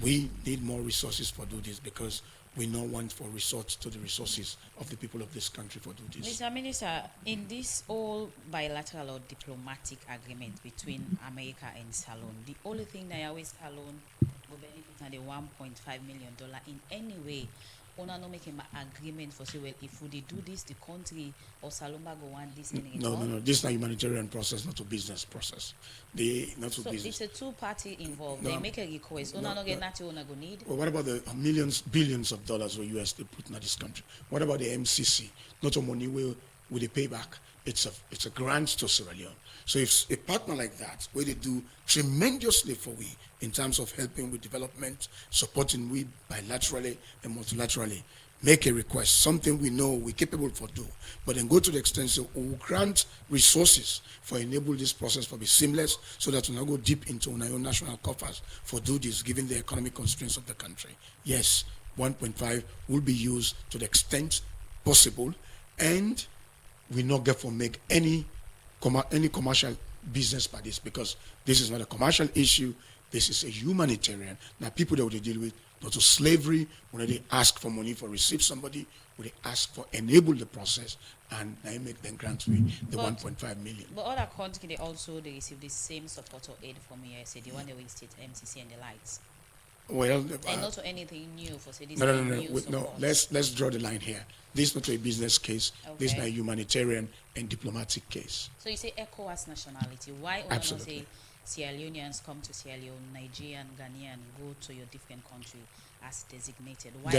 we need more resources for do this, because we don't want for resort to the resources of the people of this country for do this. Mr. Minister, in this all bilateral or diplomatic agreement between America and Salon, the only thing that always Salon will benefit on the $1.5 million in any way. Una no make an agreement for say, well, if we do this, the country or Salomba go want this and No. This is a humanitarian process, not a business process. So it's a two-party involved. They make a request. Una no get that una go need. Well, what about the billions of dollars where US they put in this country? What about the MCC? Not a money will they pay back? It's a grant to Sierra Leone. So if a partner like that, where they do tremendously for we in terms of helping with development, supporting we bilaterally and multilaterally, make a request, something we know we're capable for do, but then go to the extent so we'll grant resources for enable this process for be seamless, so that we not go deep into our own national coffers for do this, given the economic constraints of the country. Yes, 1.5 will be used to the extent possible, and we not get for make any commercial business by this, because this is not a commercial issue. This is a humanitarian. Now, people that we deal with, not to slavery, when they ask for money for receive somebody, when they ask for enable the process, and they make them grant the 1.5 million. But other countries, they receive the same support or aid from USA, the one that we state MCC and the likes. Well, and not anything new for say this. No. Let's draw the line here. This is not a business case. Okay. This is not a humanitarian and diplomatic case. So you say ECOWAS nationality. Why not say Sierra Leoneans come to Sierra Leone, Nigerian, Ghanaian go to your different country as designated? Why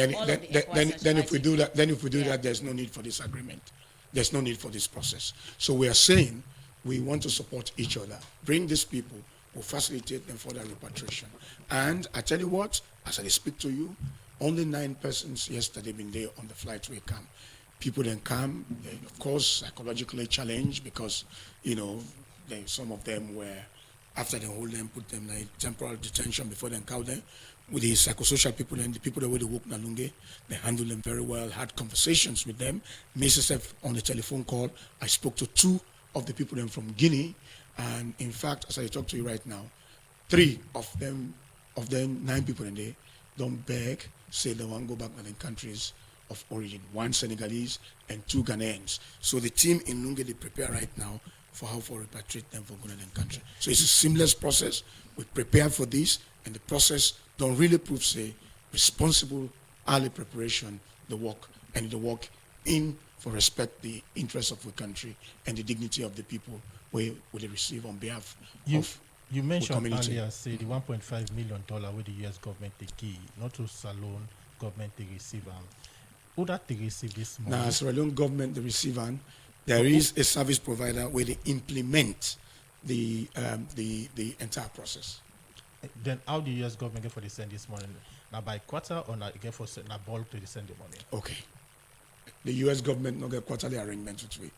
then if we do that, there's no need for this agreement. There's no need for this process. So we are saying we want to support each other. Bring these people, will facilitate them for their repatriation. And I tell you what, as I speak to you, only 9 persons yesterday been there on the flight we come. People then come, they, of course, psychologically challenged, because, some of them were, after they hold them, put them in temporal detention before they count them. With the psychosocial people and the people that were the work Nalunge, they handled them very well, had conversations with them. Myself on the telephone call, I spoke to 2 of the people then from Guinea. And in fact, as I talk to you right now, 3 of them of them 9 people in there don't beg, say they want to go back to their countries of origin. 1 Senegalese and 2 Ghanaians. So the team in Lunge, they prepare right now for how to repatriate them for going to their country. So it's a seamless process. We prepare for this, and the process don't really prove, say, responsible early preparation, the work in for respect the interests of the country and the dignity of the people we will receive on behalf of you mentioned community. earlier, say the $1.5 million with the US government they give, not to Salone government they receive. Who that they receive this money? Now, Sierra Leone government they receive, there is a service provider where they implement the entire process. Then how the US government get for they send this money? Now by quarter or now get for now bulk to send the money? Okay. The US government not get quarterly arrangements with we.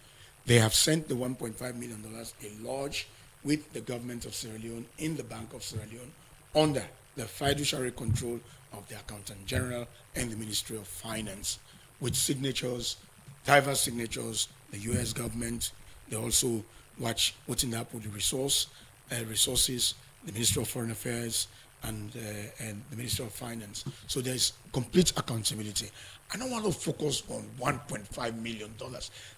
They have sent the $1.5 million a lodge with the government of Sierra Leone in the Bank of Sierra Leone under the fiduciary control of the Accountant General and the Ministry of Finance, with signatures, diverse signatures. The US government, they also watch what's in up with the resources, the Ministry of Foreign Affairs, and the Ministry of Finance. So there's complete accountability. I don't want to focus on $1.5 million.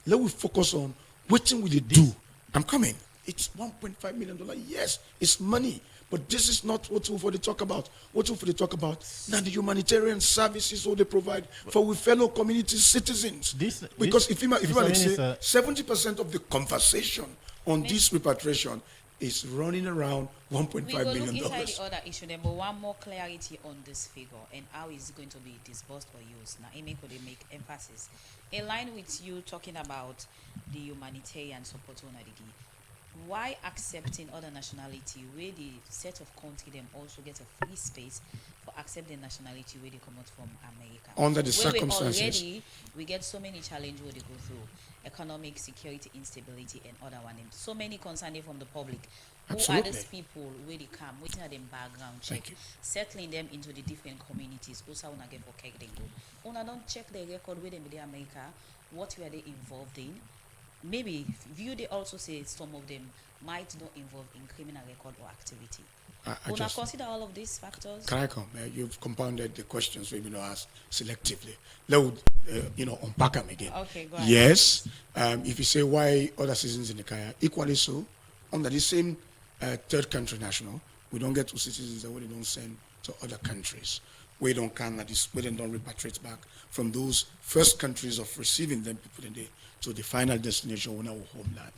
Let me focus on what will they do. I'm coming. It's $1.5 million. Yes, it's money. But this is not what they talk about. What they talk about? Now the humanitarian services all they provide for we fellow community citizens. Because if you say 70% of the conversation on this repatriation is running around $1.5 million. We will look inside the other issue then, but one more clarity on this figure and how is it going to be disbursed or used. Now, Amy could make emphasis. In line with you talking about the humanitarian support on Adigi, why accepting other nationality where the set of country them also get a free space for accepting nationality where they come out from America? Under the circumstances. We get so many challenges where they go through. Economic, security, instability, and other one. So many concerns from the public. Absolutely. Who are these people where they come, waiting at them background check, settling them into the different communities. Also, when I get for cake, they go. When I don't check their record with them in America, what were they involved in? Maybe view they also say some of them might not involve in criminal record or activity. Will I consider all of these factors? Can I come? You've compounded the questions we ask selectively. Let unpack them again. Okay, go ahead. Yes. If you say why other citizens in the Kaya, equally so, under the same third country national, we don't get to citizens that we don't send to other countries. We don't we don't repatriate back from those first countries of receiving them people in there to the final destination on our homeland.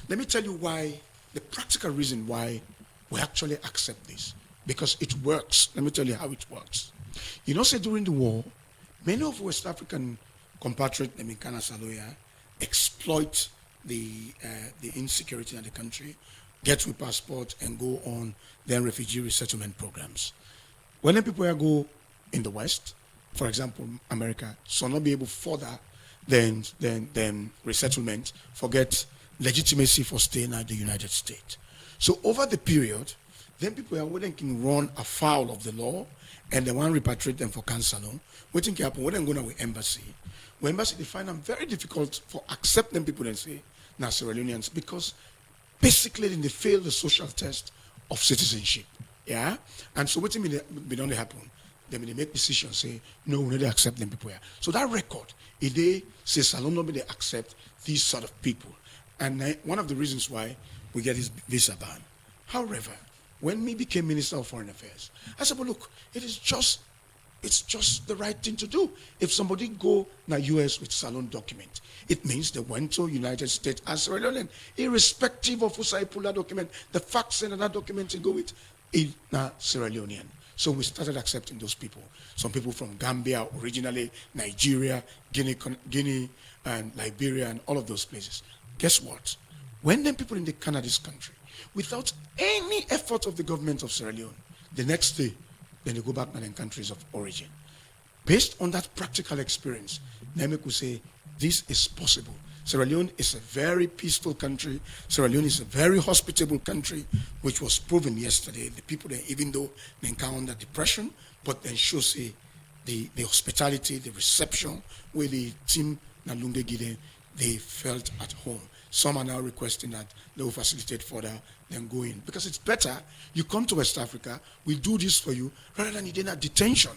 Let me tell you why, the practical reason why we actually accept this. Because it works. Let me tell you how it works. Say during the war, many of West African compatriots in Ghana, Saloya, exploit the insecurity in the country, get with passport and go on their refugee resettlement programs. When the people go in the West, for example, America, so not be able further than resettlement, forget legitimacy for staying at the United States. So over the period, then people are willing to run afoul of the law and they want to repatriate them for counsel. What can happen when they go to the embassy? When embassy, they find them very difficult for accepting people and say, now Sierra Leoneans, because basically they fail the social test of citizenship. Yeah? And so what do you mean they happen? Then they make decisions, say, no, we need to accept them people here. So that record, if they say Salon nobody accept these sort of people. And one of the reasons why we get this visa ban. However, when me became Minister of Foreign Affairs, I said, well, look, it's just the right thing to do. If somebody go na US with Salon document, it means they went to United States as Sierra Leone, irrespective of who I pull that document, the facts in that document to go with is na Sierra Leonean. So we started accepting those people. Some people from Gambia, originally Nigeria, Guinea, and Liberia, and all of those places. Guess what? When them people in the Canada's country, without any effort of the government of Sierra Leone, the next day, then they go back to their countries of origin. Based on that practical experience, Neme could say this is possible. Sierra Leone is a very peaceful country. Sierra Leone is a very hospitable country, which was proven yesterday. The people there, even though they encounter depression, but then show say the hospitality, the reception, where the team Nalunde Gide, they felt at home. some are now requesting that they will facilitate further than go in. Because it's better you come to West Africa, we do this for you, rather than you in a detention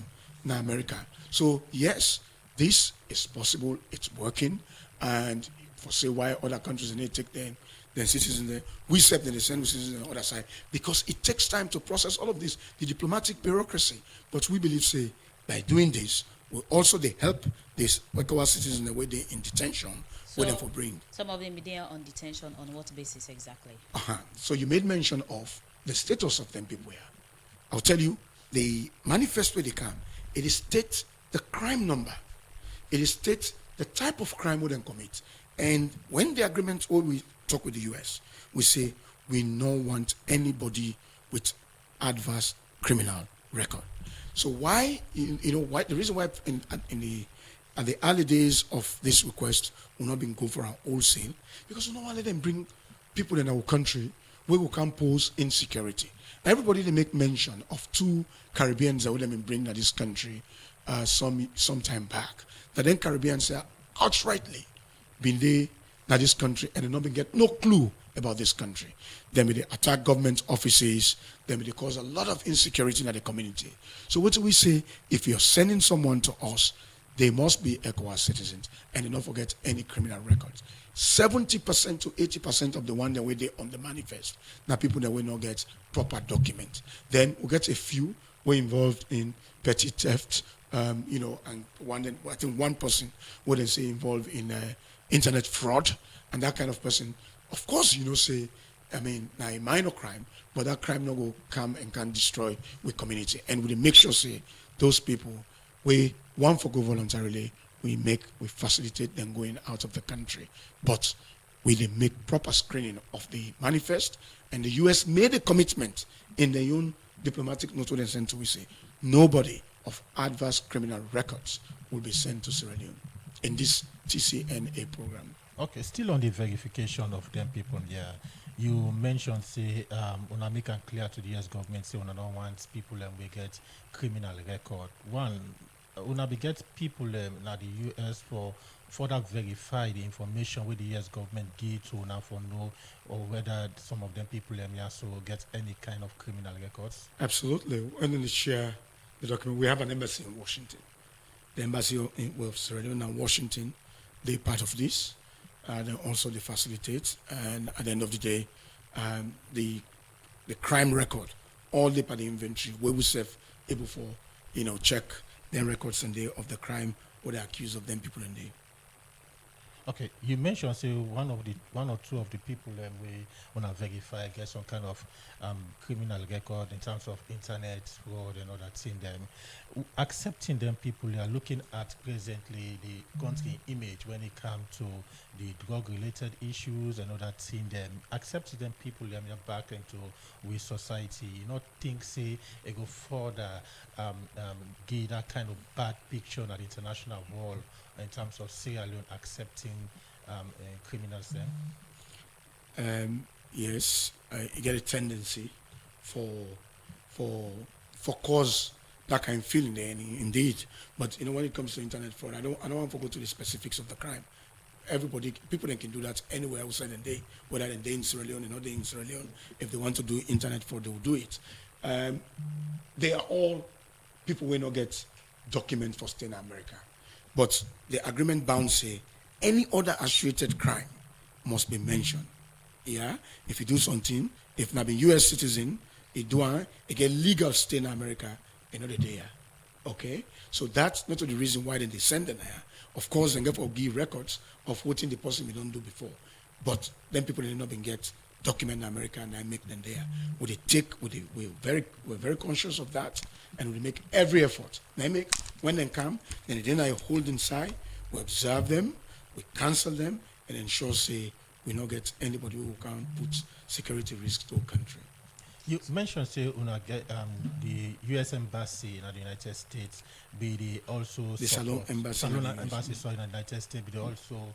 in America. So yes, this is possible, it's working, and for say why other countries they take their citizens there, we accept that they send citizens on the other side, because it takes time to process all of this, the diplomatic bureaucracy. But we believe, say, by doing this, will also they help these ECOWAS citizens the way they in detention, So waiting for bring. some of them be there on detention on what basis exactly? So you made mention of the status of them people here. I'll tell you, the manifest where they come, it is state the crime number. It is state the type of crime we then commit. And when the agreement, or we talk with the US, we say we don't want anybody with adverse criminal record. So why, why the reason why at the early days of this request will not been go for our wholesale, because we don't want to let them bring people in our country where we can pose insecurity. Everybody they make mention of 2 Caribbeans that would have been bring to this country some time back. That then Caribbeans say outrightly been there in this country and they not been get no clue about this country. Then they attack government offices, then they cause a lot of insecurity in the community. So what do we say? If you're sending someone to us, they must be ECOWAS citizens and do not forget any criminal records. 70% to 80% of the one that were there on the manifest, now people that will not get proper document. Then we get a few were involved in petty theft, and I think one person would say involved in internet fraud, and that kind of person, of course, say, now a minor crime, but that crime not go come and can destroy with community. And we make sure say those people, we want for go voluntarily, we facilitate them going out of the country. But we make proper screening of the manifest, and the US made a commitment in their own diplomatic note and sent to we say nobody of adverse criminal records will be sent to Sierra Leone in this TCNA program. Okay, still on the verification of them people here, you mentioned say una make it clear to the US government say una don't want people we get criminal record. One, una be get people now the US for further verify the information where the US government give to una for know or whether some of them people also get any kind of criminal records. Absolutely. And then share the document. We have an embassy in Washington. The embassy of Sierra Leone and Washington, they're part of this. They also they facilitate, and at the end of the day, the crime record, all the part of the inventory, where we serve able for check their records and day of the crime or the accused of them people in there. Okay, you mentioned say one or two of the people we wanna verify get some kind of criminal record in terms of internet fraud and all that thing. Them accepting them people are looking at presently the country image when it comes to the drug related issues and all that thing. Them accepting them people back into with society. You not think say it go further give that kind of bad picture at the international world in terms of Sierra Leone accepting criminals then? Yes, you get a tendency for cause that kind of feeling there, indeed. But when it comes to internet fraud, I don't want to go to the specifics of the crime. People that can do that anywhere outside the day, whether they're in Sierra Leone or not in Sierra Leone. If they want to do internet fraud, they will do it. They are all people will not get documents for staying in America. But the agreement bound say any other associated crime must be mentioned. Yeah, if you do something, if not be U.S. citizen, you get legal stay in America, another day. Okay, so that's not the reason why they send them here. Of course, they get give records of what the person we don't do before, but then people did not get document in America and I make them there. We're very conscious of that, and we make every effort. When they come, then I hold inside, we observe them, we cancel them, and ensure say we not get anybody who can put security risks to our country. You mentioned say una get the U.S. Embassy in the United States, be the also the Salon Embassy. Salon Embassy in the United States, but they also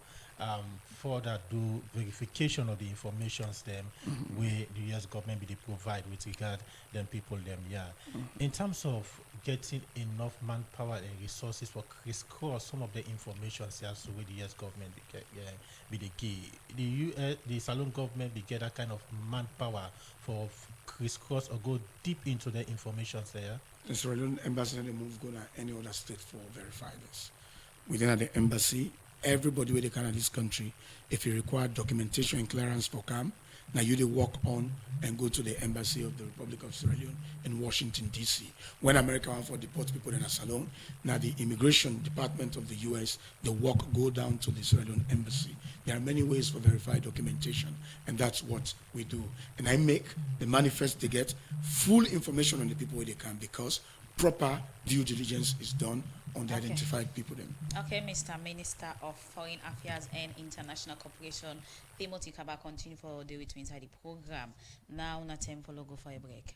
further do verification of the informations them where the US government be they provide with regard them people them in terms of getting enough manpower and resources for crisscross some of the information also where the US government be the key. The Salone government be get that kind of manpower for crisscross or go deep into the information there. The Sierra Leone embassy they move go to any other state for verify this. Within the embassy, everybody where they can in this country, if you require documentation and clearance for CAM, now you they walk on and go to the embassy of the Republic of Sierra Leone in Washington, D.C. When America want to deport people in a Salone, now the immigration department of the U.S., the walk go down to the Sierra Leone embassy. There are many ways for verified documentation, and that's what we do. And I make the manifest they get full information on the people where they can, because proper due diligence is done on the identified people then. Okay, Mr. Minister of Foreign Affairs and International Cooperation, Timothy Kaba, continue for the with me inside the program. Now, not time for logo for a break.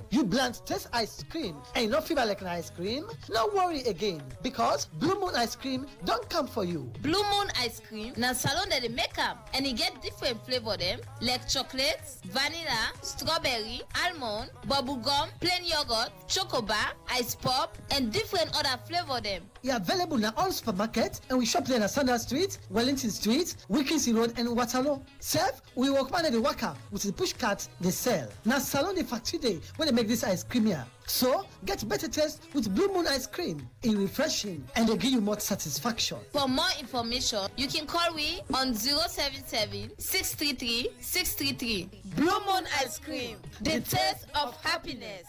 You bland taste ice cream and you not feel like an ice cream? No worry again, because Blue Moon ice cream don't come for you. Blue Moon ice cream na salon that they make up, and you get different flavor them like chocolate, vanilla, strawberry, almond, bubble gum, plain yogurt, chocobar, ice pop, and different other flavor them. It's available in all supermarkets, and we shop there in Sanders Street, Wellington Street, Wilkinson Road, and Waterloo. Self, we work man at the worker with the push cart they sell. Now salon the factory day when they make this ice cream here. So get better taste with Blue Moon ice cream. It's refreshing and they give you more satisfaction. For more information, you can call me on 077-633-633. Blue Moon ice cream, the taste of happiness.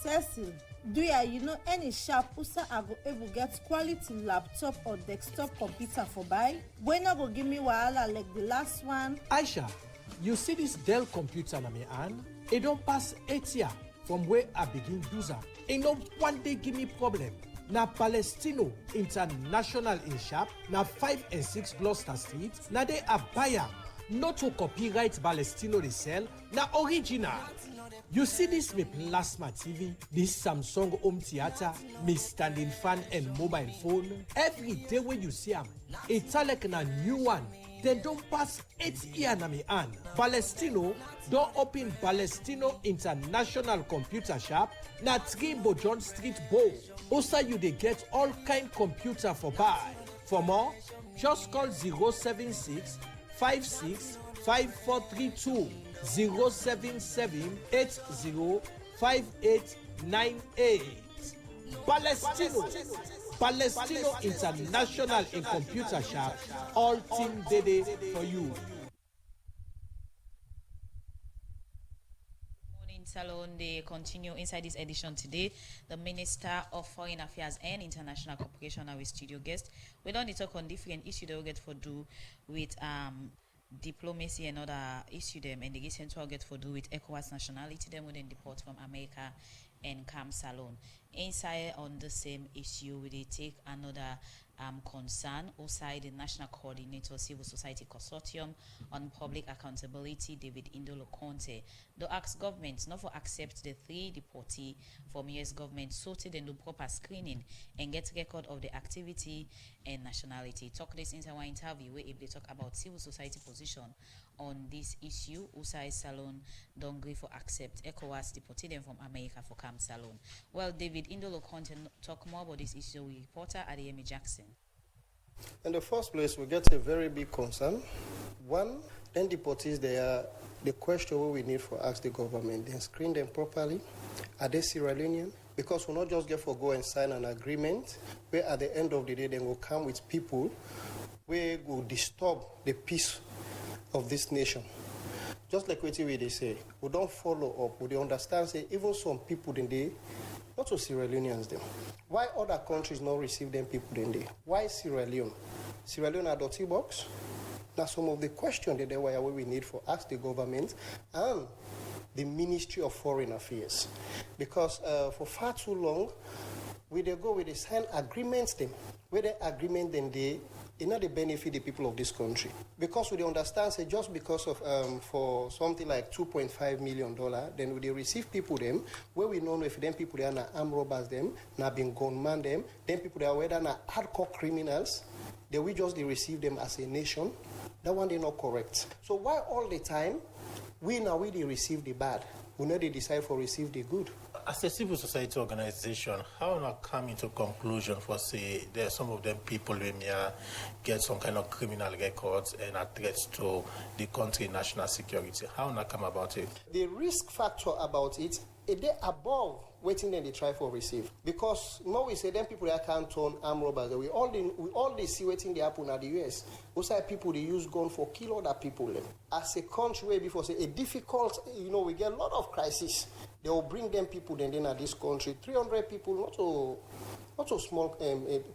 Cecil, do you know any shop usa I go able get quality laptop or desktop computer for buy? When I go give me wahala like the last one? Aisha, you see this Dell computer na me hand? It don't pass 8 years from where I begin use am. It no one day give me problem. Na Palestino International in shop, na 5 and 6 Gloucester Street, na they a buyer. Not to copyright Palestino they sell, na original. You see this me plasma TV, this Samsung home theater, me standing fan and mobile phone. Every day when you see them, it's like a new one. They don't pass 8 years na me hand. Palestino don't open Palestino International Computer Shop na 3 Bojon Street Bow. Also you they get all kind computer for buy. For more, just call 076 56 5432 077-805898. Palestino International in Computer Shop. All team day for you. Salon, they continue inside this edition today. The Minister of Foreign Affairs and International Cooperation, our studio guest. We don't talk on different issues that we get for do with diplomacy and other issue them, and they get central get for do with ECOWAS nationality them when they deport from America and Cam Salon. Inside on the same issue, we they take another concern outside the National Coordinator Civil Society Consortium on Public Accountability, David Indolo Conte. They ask governments not for accept the 3 deportee from US government sorted and do proper screening and get record of the activity and nationality. Talk this in our interview where they talk about civil society position on this issue. Usai Salon don't agree for accept ECOWAS deported them from America for Cam Salon. Well, David Indolo Conte talk more about this issue with reporter Adeyemi Jackson. In the first place, we get a very big concern. One, then deportees, they are the question what we need for ask the government, then screen them properly. Are they Sierra Leonean? Because we'll not just get for go and sign an agreement where at the end of the day, they will come with people where will disturb the peace of this nation. Just like what they say, we don't follow up, we understand, say, even some people in there, not so Sierra Leoneans them. Why other countries not receive them people in there? Why Sierra Leone? Sierra Leone are dirty box? Now some of the questions that we need for ask the government and the Ministry of Foreign Affairs. Because for far too long, we they go with the sign agreements them, where the agreement then they it not the benefit the people of this country. Because we understand, say, just because of, for something like $2.5 million, then we they receive people them, where we know if them people they are na armed robbers them, na been gunman them, then people they are whether na hardcore criminals, they we just they receive them as a nation. That one they not correct. So why all the time, we they receive the bad, we know they decide for receive the good. As a civil society organization, how not come into conclusion for say there are some of them people who may get some kind of criminal records and are threats to the country national security? How not come about it? The risk factor about it, they above waiting then they try for receive. Because now we say them people that can't turn armed robbers. We all they see waiting they happen at the US. Those are people they use gun for kill other people. As a country where before say a difficult, we get a lot of crisis. They will bring them people then at this country. 300 people, not so small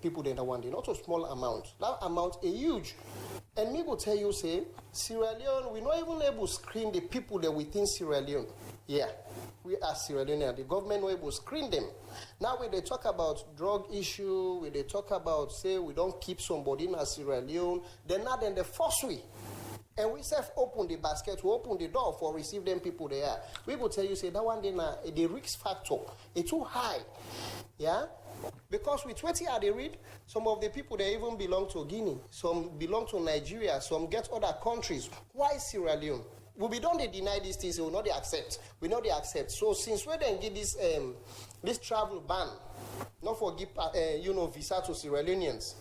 people then that one day, not so small amount. That amount is huge. And me go tell you, say, Sierra Leone, we're not even able to screen the people that within Sierra Leone. Yeah, we are Sierra Leone, the government not able to screen them. Now when they talk about drug issue, when they talk about, say, we don't keep somebody in Sierra Leone, then now then the force we. And we self open the basket, we open the door for receive them people there. We will tell you, say, that one day now, the risk factor is too high. Yeah? Because with 20 at the read, some of the people they even belong to Guinea, some belong to Nigeria, some get other countries. Why Sierra Leone? We don't deny these things, we not they accept. We know they accept. So since we then give this travel ban, not for give visa to Sierra Leoneans,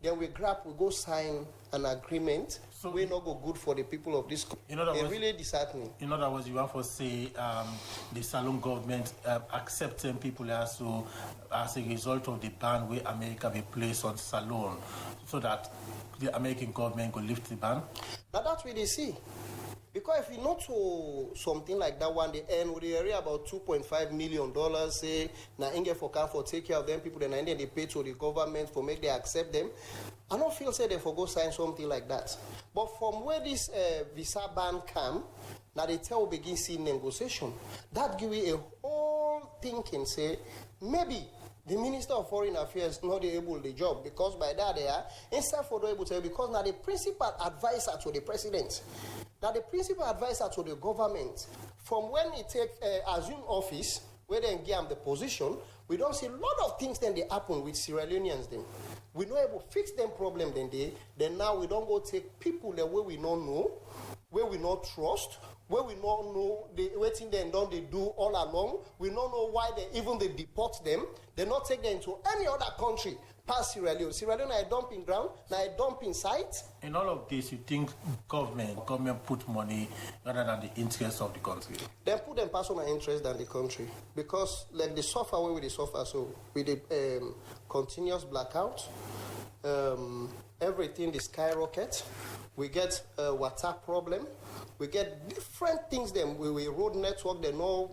then we go sign an agreement. So we not go good for the people of this country. It's really disheartening. In other words, you want to say the Salone government accepting people as a result of the ban where America will place on Salone, so that the American government will lift the ban? Now that's what they see. Because if you not to something like that one, they earn with the area about $2.5 million, say, now Inge for take care of them people, then they pay to the government for make they accept them. I don't feel say they for go sign something like that. But from where this visa ban come, now they tell begin see negotiation. That give you a whole thinking, say, maybe the Minister of Foreign Affairs not able the job, because by that they are, instead for able to, because now the principal advisor to the president. Now, the principal advisor to the government, from when he take assume office, where they give him the position, we don't see a lot of things then they happen with Sierra Leoneans then. We not able to fix them problem then now we don't go take people the way we don't know, where we not trust, where we don't know the waiting them don't they do all along. We don't know why they deport them. They not take them to any other country past Sierra Leone. Sierra Leone are a dumping ground, now a dumping site. In all of this, you think government put money rather than the interest of the country? They put them personal interest than the country. Because like they suffer where they suffer, so with the continuous blackout, everything is skyrocket. We get water problem. We get different things them. We road network, they're not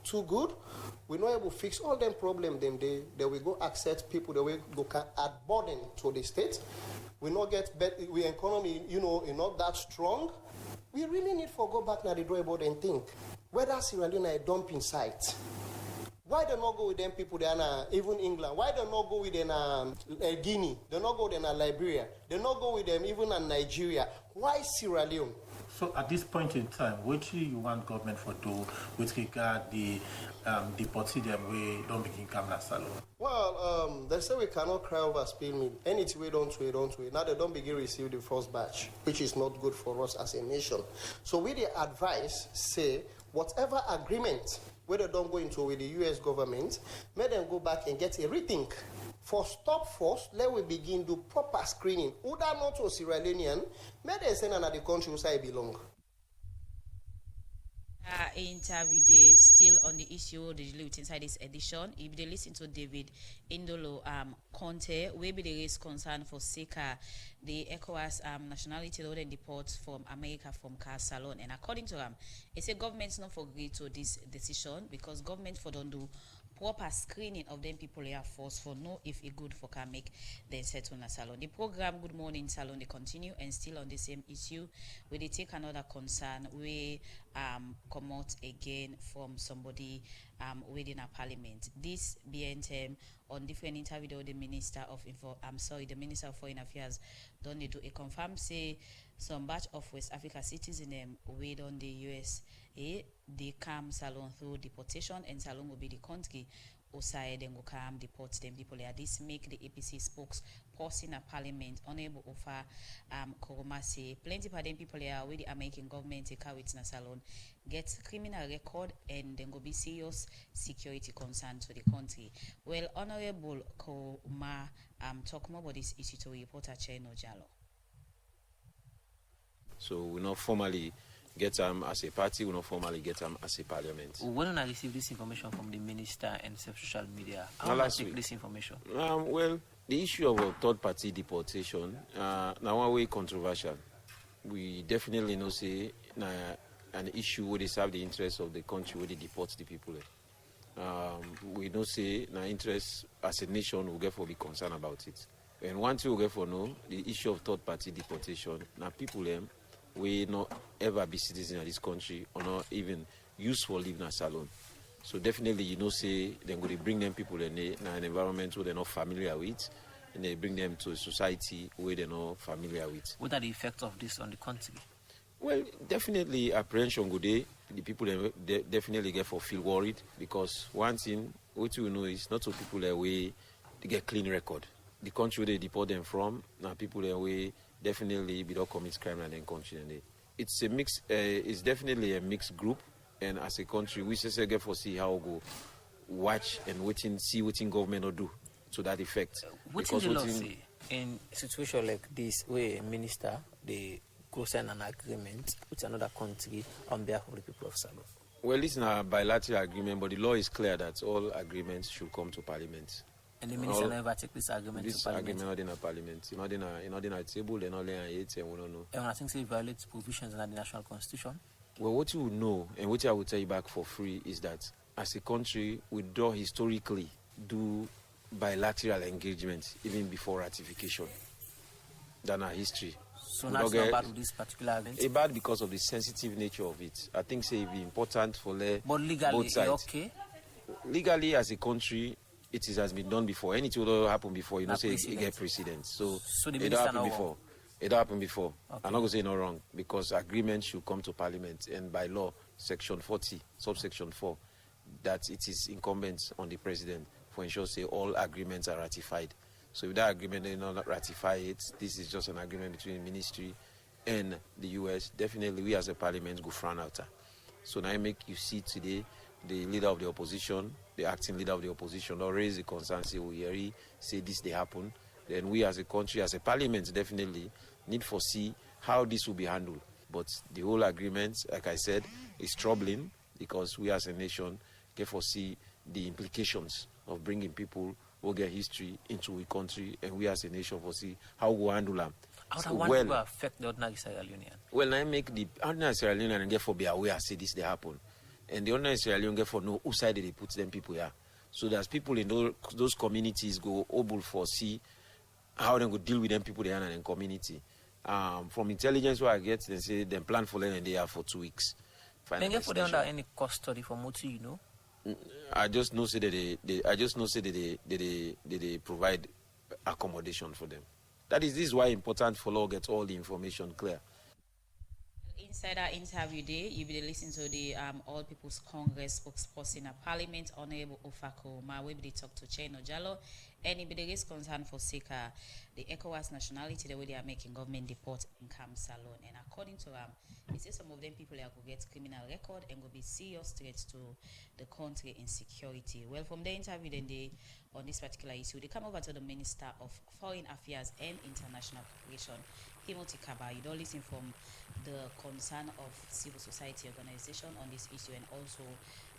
too good. We're not able to fix all them problems. They we go accept people. They will go add burden to the state. We not get better. We economy, is not that strong. We really need to go back now the drawing board and think whether Sierra Leone a dumping site. Why they not go with them people there even England? Why they not go with them Guinea? They not go with them Liberia? They not go with them even in Nigeria? Why Sierra Leone? So at this point in time, what do you want government for do with regard the deporting them we don't begin coming at Salone? Well, they say we cannot cry over spilled milk. Anything we don't wait. Now they don't begin receive the first batch, which is not good for us as a nation. So we the advice say whatever agreement whether they don't go into with the US government, may them go back and get a rethink. For stop force, let we begin do proper screening. Whether not to Sierra Leonean, may they send another country where I belong. Interview day still on the issue the deal with inside this edition. If they listen to David Indolo Conte, we be the raise concern for SECA, the ECOWAS nationality law and deport from America from Salone. And according to him, it's a government's not for agree to this decision because government for don't do proper screening of them people here first for know if it good for can make then settle na salon. The program Good Morning Salon they continue and still on the same issue where they take another concern we come out again from somebody within a parliament. This being on different interview with the Minister of the Minister of Foreign Affairs don't need to confirm say some batch of West Africa citizens wait on the USA they come salon through deportation and salon will be the country outside then go come deport them people there. This make the APC spokesperson at parliament unable offer Koroma say plenty of them people there where the American government take out with na salon get criminal record and then go be serious security concern to the country. Well, Honorable Koroma talk more about this issue to reporter Cheno Jalo. So we not formally get them as a party, we not formally get them as a parliament. When I receive this information from the minister and social media, how do I take this information? Well, the issue of a third-party deportation, now one way controversial. We definitely know say an issue where they serve the interests of the country where they deport the people. We know say na interest as a nation we get for be concerned about it. And one thing we get for know the issue of third-party deportation. Now people we not ever be citizens of this country or not even useful living in a salon. So definitely you know say they're going to bring them people in an environment where they're not familiar with and they bring them to a society where they're not familiar with. What are the effects of this on the country? Well, definitely apprehension good day. The people they definitely feel worried because one thing what you know is not so people that way they get clean record. The country where they deport them from, now people that way definitely we don't commit crime and then country and it's a mix. It's definitely a mixed group, and as a country we just get for see how go watch and waiting see what government will do to that effect. What is the law say in a situation like this where a minister they go sign an agreement with another country on behalf of the people of Salon? Well, this is a bilateral agreement, but the law is clear that all agreements should come to Parliament. And the minister never take this agreement to Parliament? This agreement not in a Parliament. It's not in a table, they're not in a 8, and we don't know. And I think it violates provisions under the National Constitution? Well, what you know, and what I will tell you back for free, is that as a country, we do historically do bilateral engagement even before ratification than our history. So that's not bad with this particular event? It's bad because of the sensitive nature of it. I think say it be important for but legally, both sides. Okay? Legally, as a country, it has been done before. Anything will happen before. You know, say it get precedence. So the it happened before. Wrong. It happened before. Okay. I'm not going to say no wrong because agreement should come to Parliament and by law, Section 40, subsection 4, that it is incumbent on the President for ensure say all agreements are ratified. So if that agreement they not ratify it, this is just an agreement between the Ministry and the US. Definitely, we as a Parliament go frown out. So now I make you see today the leader of the opposition, the acting leader of the opposition, or raise the concern, say we say this they happen. Then we as a country, as a Parliament, definitely need to see how this will be handled. But the whole agreement, like I said, is troubling because we as a nation can foresee the implications of bringing people who get history into a country, and we as a nation foresee how we handle them. How will affect the ordinary Sierra Leonean? Well, I make the ordinary Sierra Leonean and get for be aware, say this they happen. And the ordinary Sierra Leone get for know who side they put them people here. So that people in those communities go able for see how they go deal with them people there in the community. From intelligence where I get, they say they plan for them and they are for 2 weeks. They get for them under any custody for Moti, you know? I just know say that they provide accommodation for them. This is why important for law get all the information clear. Inside our interview day, you'll be listening to the All People's Congress spokesperson at Parliament, Honorable Ofako Ma, we be talk to Cheno Jalo, and it be the raise concern for Sika, the ECOWAS nationality, the way they are making government deport in Camp Salon. And according to he says some of them people are going to get criminal record and go be serious threats to the country in security. Well, from the interview then on this particular issue, they come over to the Minister of Foreign Affairs and International Cooperation, Timothy Kaba. You don't listen from the concern of civil society organization on this issue and also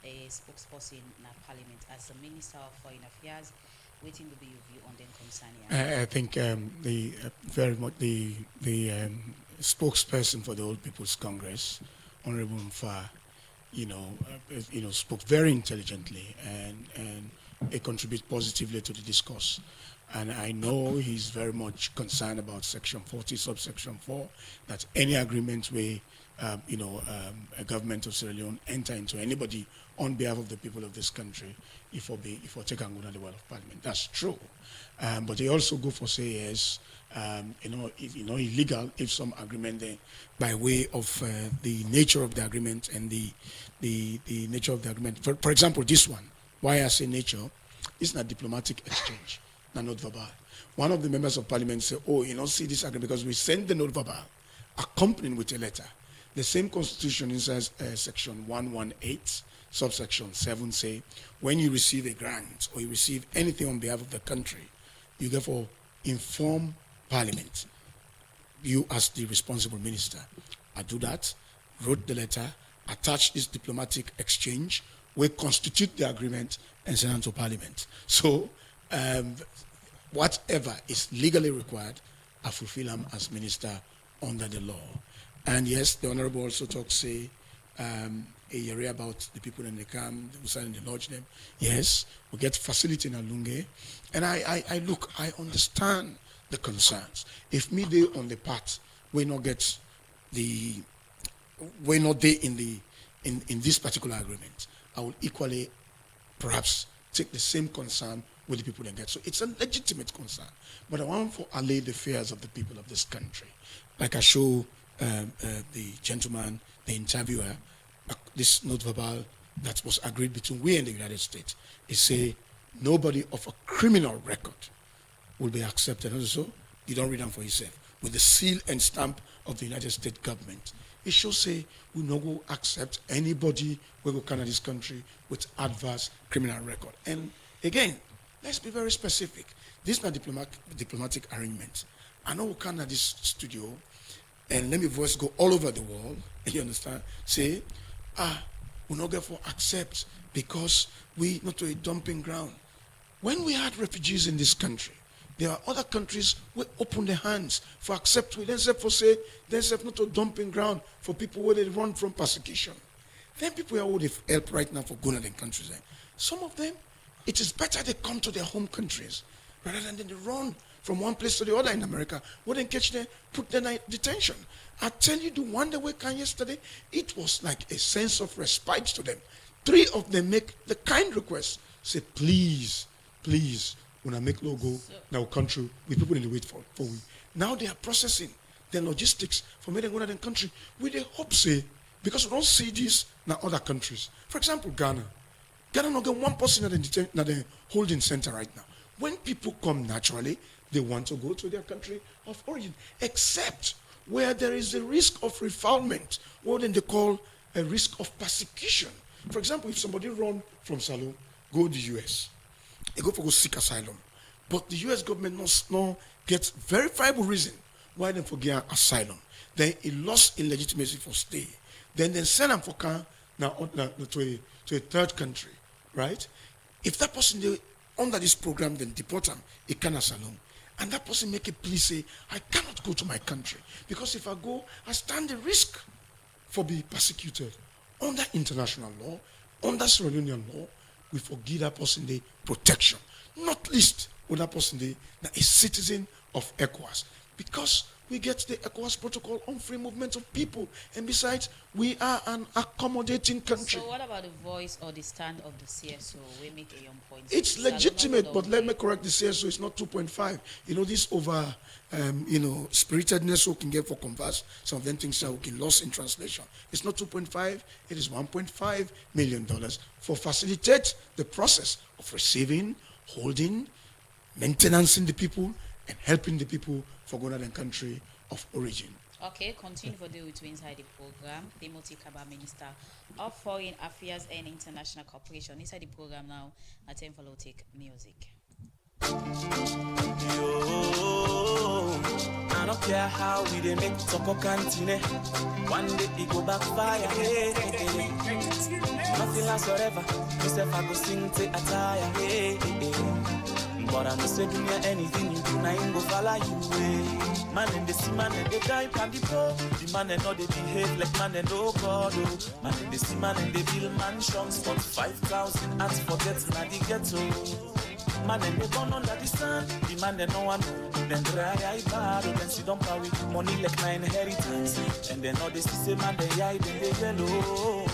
a spokesperson in our Parliament as the Minister of Foreign Affairs. Waiting to be your view on them concern. I think the spokesperson for the All People's Congress, Honorable Mfa, spoke very intelligently and it contributed positively to the discourse. And I know he's very much concerned about Section 40, subsection 4, that any agreement where, a government of Sierra Leone enter into anybody on behalf of the people of this country, if we take and go down the well of Parliament. That's true. But they also go for say yes, illegal if some agreement there by way of the nature of the agreement and the nature of the agreement. For example, this one, why I say nature, it's not diplomatic exchange, not verbal. One of the members of Parliament said, see this agreement because we send the note verbal accompanied with a letter. The same constitution inside section 118, subsection 7 say, when you receive a grant or you receive anything on behalf of the country, you therefore inform Parliament, you as the responsible minister. I do that, wrote the letter, attached this diplomatic exchange, we constitute the agreement and send it to Parliament. So whatever is legally required, I fulfill them as minister under the law. And yes, the Honorable also talks, a area about the people in the camp, we sign in the lodge them. Yes, we get facility in Alunge. And I understand the concerns. If me they on the path, we not there in this particular agreement, I will equally perhaps take the same concern with the people that get. So it's a legitimate concern. But I want to allay the fears of the people of this country. Like I show the gentleman, the interviewer, this note verbal that was agreed between we and the United States. It say nobody of a criminal record will be accepted. Also, you don't read them for yourself. With the seal and stamp of the United States government. It should say we no go accept anybody who go come to this country with adverse criminal record. And again, let's be very specific. This is not diplomatic arrangement. I know we come to this studio and let me voice go all over the world, you understand? Say, we not get for accept because we not to a dumping ground. When we had refugees in this country, there are other countries who open their hands for accept. We then say for say, then say not a dumping ground for people where they run from persecution. Then people are would help right now for going to their countries. Some of them, it is better they come to their home countries rather than they run from one place to the other in America. Where they catch them, put them in detention. I tell you, the one that we came yesterday, it was like a sense of respite to them. 3 of them make the kind request, say, please, when I make logo, now country, with people in the wait for we. Now they are processing the logistics for making go to the country. We they hope say, because we don't see this in other countries. For example, Ghana. Ghana not get one person at the holding center right now. When people come naturally, they want to go to their country of origin, except where there is a risk of refoulement, what then they call a risk of persecution. For example, if somebody run from Salon, go to the US, they go seek asylum, but the US government not get verifiable reason why they forget asylum. Then he lost in legitimacy for stay. Then they send them for to a third country, right? If that person they under this program then deport them, he can asylum. And that person make a plea say, I cannot go to my country because if I go, I stand the risk for being persecuted. Under international law, under Sierra Leonean law, we forgive that person the protection. Not least when that person is a citizen of ECOWAS. Because we get the ECOWAS protocol on free movement of people. And besides, we are an accommodating country. So what about the voice or the stand of the CSO? We make a young point. It's legitimate, but let me correct the CSO. It's not 2.5. This over, spiritedness we can get for converse. Some of them things that we can lost in translation. It's not 2.5. It is $1.5 million for facilitate the process of receiving, holding, maintaining the people, and helping the people for going to their country of origin. Okay, continue for the inside the program. Timothy Kaba, Minister of Foreign Affairs and International Cooperation. Inside the program now, at time for take music. Yo, I don't care how we they make Toko Cantine. One day it go backfire. Hey, hey, hey. Nothing lasts forever. Myself I go sing to attire. Hey, hey, hey. But I know say do me anything you do, I ain't go follow you way. Man and they see man and they die pan the pro. The man and know they behave like man and no God. Oh. Man and they see man and they build mansions. But 5,000 ads for getting at the ghetto. Man and they born under the sun. The man they no one know. Then dry eye bad. Then sit down power with money like my inheritance. And then all they see man they hide in the yellow.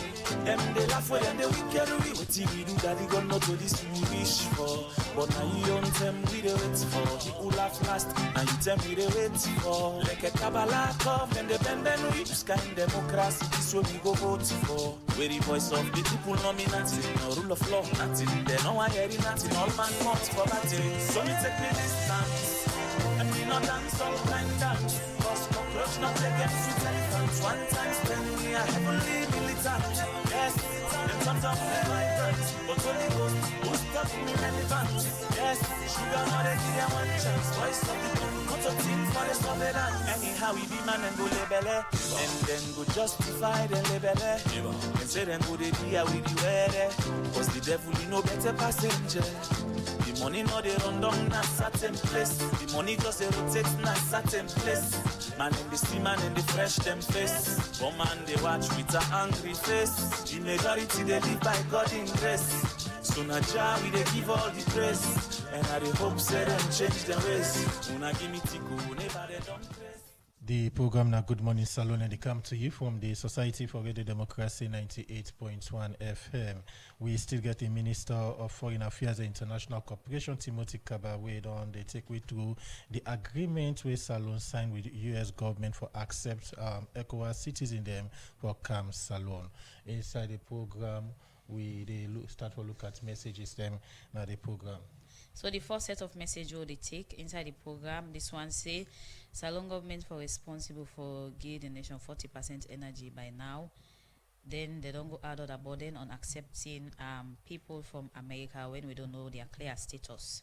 Them they laugh when they wicked we. What we do that they got not to this we wish for. But now you don't tell me we they wait for. The who laugh last. Now you tell me they wait for. Like a Kabbalah come and they bend and we. This kind democracy this what we go vote for. Where the voice of the people nominating. No rule of law, nothing. They know I hear it, nothing. All man wants for batting. So me take me distance. And me not dance all kind dance. Cause cockroach not against you elephants. One time spend me a heavenly militant. Yes, them sometimes they vibrant. But Holy Ghost, who stop me relevant. Yes, sugar not they give them one chance. Voice of the people, not a team for the surveillance. Anyhow we be man and go label. And then go justify the label. And say them go they be with the weather. Cause the devil he no better passenger. The money no they run down in a certain place. The money just they rotate in a certain place. Man in the see man in the fresh them face. One man they watch with a angry face. The majority they live by God in grace. So na Jah we they give all the praise. And I they hope say them change their ways. Una give me tico, never they don't praise. The program now Good Morning Salon and they come to you from the Society for Radio Democracy 98.1 FM. We still get the Minister of Foreign Affairs and International Cooperation, Timothy Kabaway, on they take we through the agreement with Salon signed with the US government for accept ECOWAS citizens them for Camp Salon. Inside the program, they start to look at messages them now the program. So the first set of messages they take inside the program, this one say, Salon government for responsible for give the nation 40% energy by now. Then they don't go out of the burden on accepting people from America when we don't know their clear status.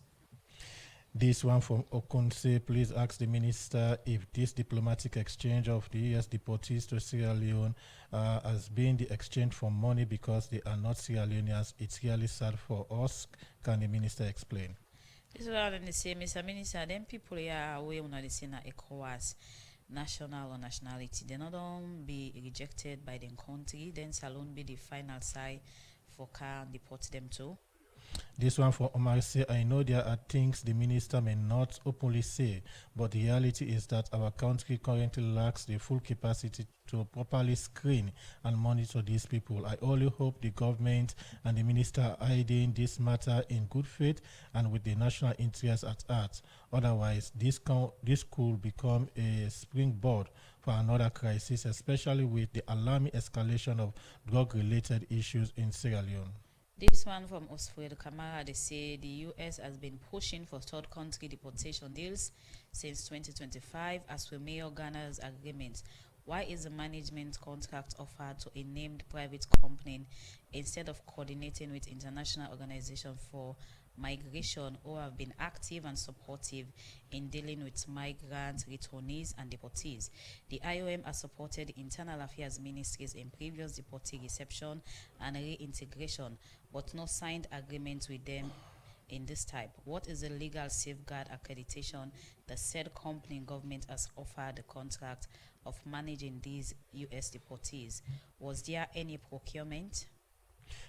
This one from Okunse, please ask the minister if this diplomatic exchange of the US deportees to Sierra Leone has been the exchange for money because they are not Sierra Leoneans. It's really sad for us. Can the minister explain? This is what they say, Mr. Minister. Then people here away when they say na ECOWAS national or nationality. They not don't be rejected by the country. Then Salon be the final side for can deport them too. This one for Omar say, I know there are things the minister may not openly say, but the reality is that our country currently lacks the full capacity to properly screen and monitor these people. I only hope the government and the minister are hiding this matter in good faith and with the national interest at heart. Otherwise, this could become a springboard for another crisis, especially with the alarming escalation of drug-related issues in Sierra Leone. This one from Osfredo Kamara, they say the U.S. has been pushing for third country deportation deals since 2025 as we may Ghana's agreement. Why is the management contract offered to a named private company instead of coordinating with international organizations for migration who have been active and supportive in dealing with migrants, returnees, and deportees? The IOM has supported the Internal Affairs Ministries in previous deportee reception and reintegration, but no signed agreements with them in this type. What is the legal safeguard accreditation the said company government has offered the contract of managing these U.S. deportees? Was there any procurement?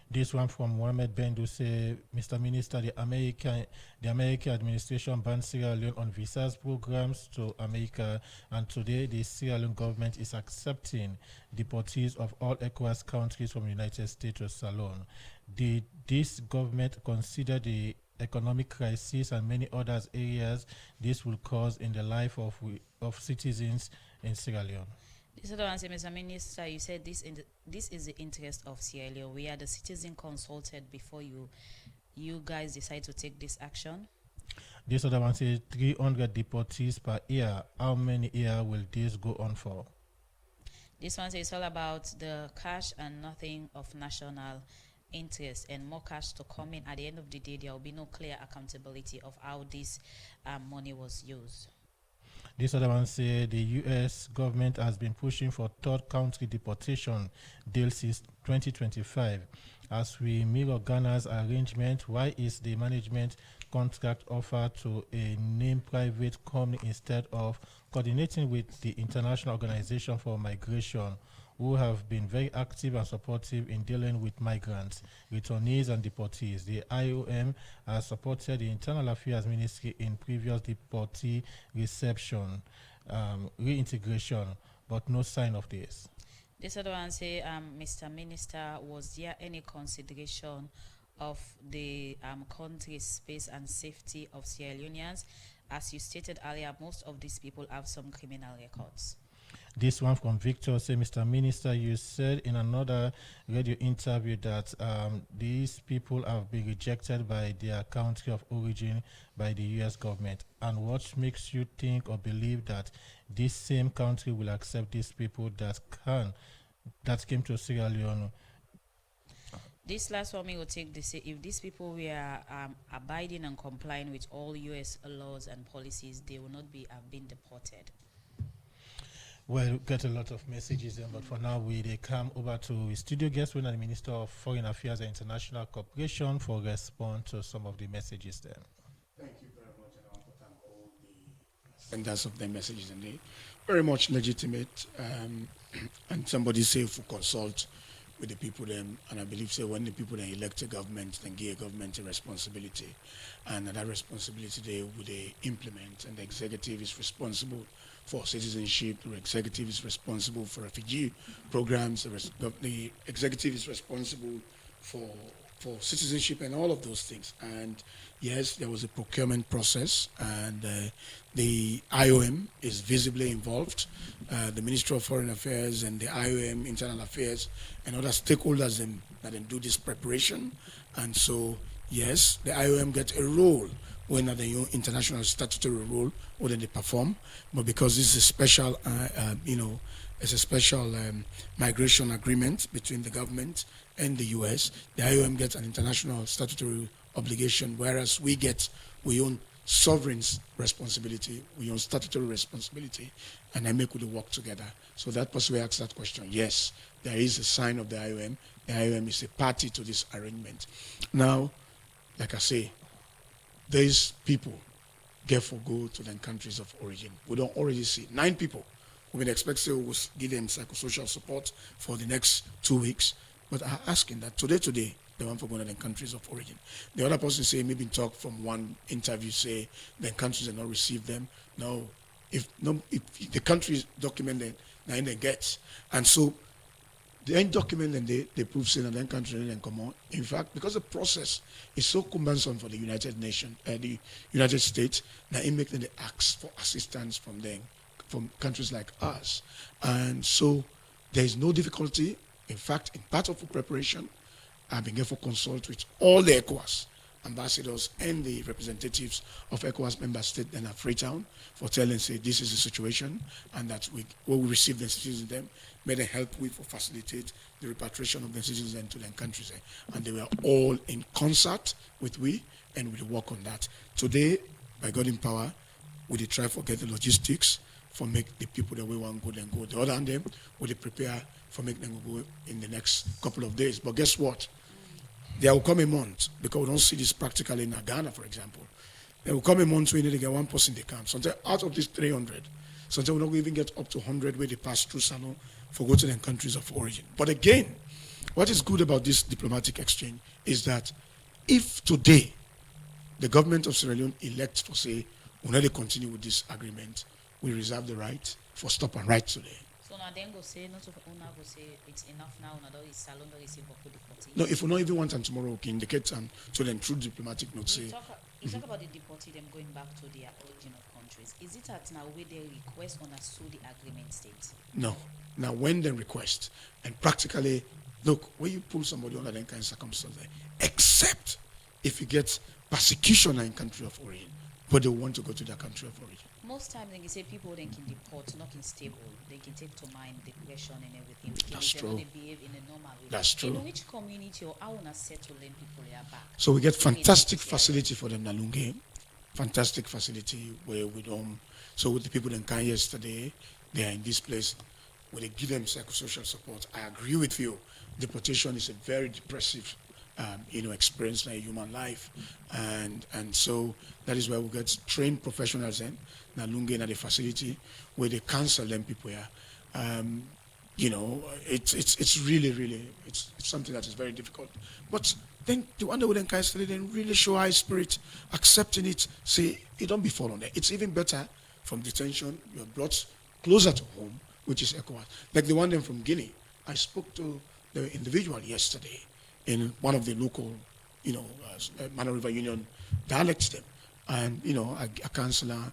This one from Mohamed Bendu say, Mr. Minister, the American administration banned Sierra Leone on visas programs to America, and today the Sierra Leone government is accepting deportees of all ECOWAS countries from the United States to Salon. Did this government consider the economic crisis and many other areas this will cause in the life of citizens in Sierra Leone? This is the one, Mr. Minister. You said this is the interest of Sierra Leone. We are the citizen consulted before you guys decide to take this action. This other one says 300 deportees per year. How many years will this go on for? This one says it's all about the cash and nothing of national interest, and more cash to come in. At the end of the day, there will be no clear accountability of how this money was used. This other one say the U.S. government has been pushing for third country deportation deal since 2025. As we mirror Ghana's arrangement, why is the management contract offered to a named private company instead of coordinating with the International Organization for Migration, who have been very active and supportive in dealing with migrants, returnees, and deportees? The IOM has supported the Internal Affairs Ministry in previous deportee reception, reintegration, but no sign of this. This other one say, Mr. Minister, was there any consideration of the country's space and safety of Sierra Leoneans? As you stated earlier, most of these people have some criminal records. This one from Victor say, Mr. Minister, you said in another radio interview that these people have been rejected by their country of origin by the U.S. government. And what makes you think or believe that this same country will accept these people that came to Sierra Leone? This last one will take this. If these people were abiding and complying with all U.S. laws and policies, they will not have been deported. Well, get a lot of messages, but for now, they come over to studio guest, the Minister of Foreign Affairs and International Cooperation, for response to some of the messages there. Thank you very much, and I want to thank all the senders of the messages, and they very much legitimate. And somebody say if we consult with the people then, and I believe say when the people then elect a government, then give a government a responsibility, and that responsibility they implement, and the executive is responsible for citizenship, the executive is responsible for refugee programs, the executive is responsible for citizenship and all of those things. And yes, there was a procurement process, and the IOM is visibly involved. The Ministry of Foreign Affairs and the IOM, Internal Affairs, and other stakeholders that do this preparation. And so, yes, the IOM gets a role when the international statutory role, when they perform. But because this is a special, it's a special migration agreement between the government and the U.S., the IOM gets an international statutory obligation, whereas we own sovereign's responsibility, we own statutory responsibility, and I make we work together. So that person asks that question. Yes, there is a sign of the IOM. The IOM is a party to this arrangement. Now, like I say, these people therefore go to their countries of origin. We don't already see 9 people. We've been expecting to give them psychosocial support for the next 2 weeks. But I'm asking that today, they want to go to their countries of origin. The other person say, maybe talk from one interview, say their countries have not received them. No, if the countries document them, then they get. And so the end document and they prove saying that then country then come on. In fact, because the process is so cumbersome for the United Nations, the United States, that it makes them ask for assistance from them, from countries like us. And so there is no difficulty. In fact, in part of the preparation, I've been able to consult with all the ECOWAS ambassadors and the representatives of ECOWAS member states and at Freetown for telling, say, this is the situation, and that we will receive the citizens them, may they help with for facilitate the repatriation of the citizens to their countries. And they were all in concert with we, and we'll work on that. Today, by God in power, we try to get the logistics for make the people that we want to go, then go. The other hand, them, we prepare for make them go in the next couple of days. But guess what? There will come a month, because we don't see this practically in Ghana, for example. There will come a month where we need to get one person in the camp. Sometimes out of these 300, sometimes we don't even get up to 100 where they pass through Salon for go to their countries of origin. But again, what is good about this diplomatic exchange is that if today the government of Sierra Leone elects to say, we're not going to continue with this agreement, we reserve the right for stop and right today. So now then go say, not go say it's enough now, now is Salon to receive for deportee. No, if we not even want them tomorrow, we can indicate and so then through diplomatic note say. You talk about the deportee, them going back to their origin of countries. Is it at now where they request on so the agreement states? No. Now when they request, and practically, look, when you pull somebody under that kind of circumstances, except if you get persecution in country of origin, but they want to go to their country of origin. Most times they can say people they can deport, not in stable. They can take to mind depression and everything. That's true. They behave in a normal way. That's true. In which community or how want to settle them people are back? So we get fantastic facility for them, Nalunge. fantastic facility where we don't. So with the people in Kanye yesterday, they are in this place where they give them psychosocial support. I agree with you. Deportation is a very depressive, experience in a human life, and so that is why we get trained professionals in Nalunge at the facility where they counsel them people here. It's really it's something that is very difficult. But then the one that we then yesterday, then really show high spirit, accepting it, say you don't be fallen there. It's even better from detention. You're brought closer to home, which is ECOWAS. Like the one then from Guinea. I spoke to the individual yesterday in one of the local, Mano River Union dialects them. And, a councillor,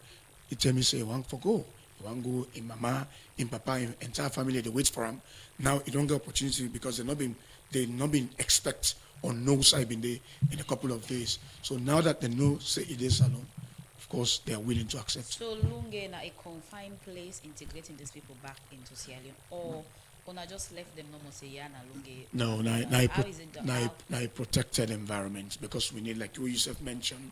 he tell me, say, one for go. One go in mama, in papa, in entire family, they wait for him. Now you don't get opportunity because they're not been expect or know I've been there in a couple of days. So now that they know, say it is alone, of course they are willing to accept. So Lunge na a confined place integrating these people back into Sierra Leone, or I just left them normal say yeah na Lunge? No, a protected environment, because we need, like you yourself mentioned,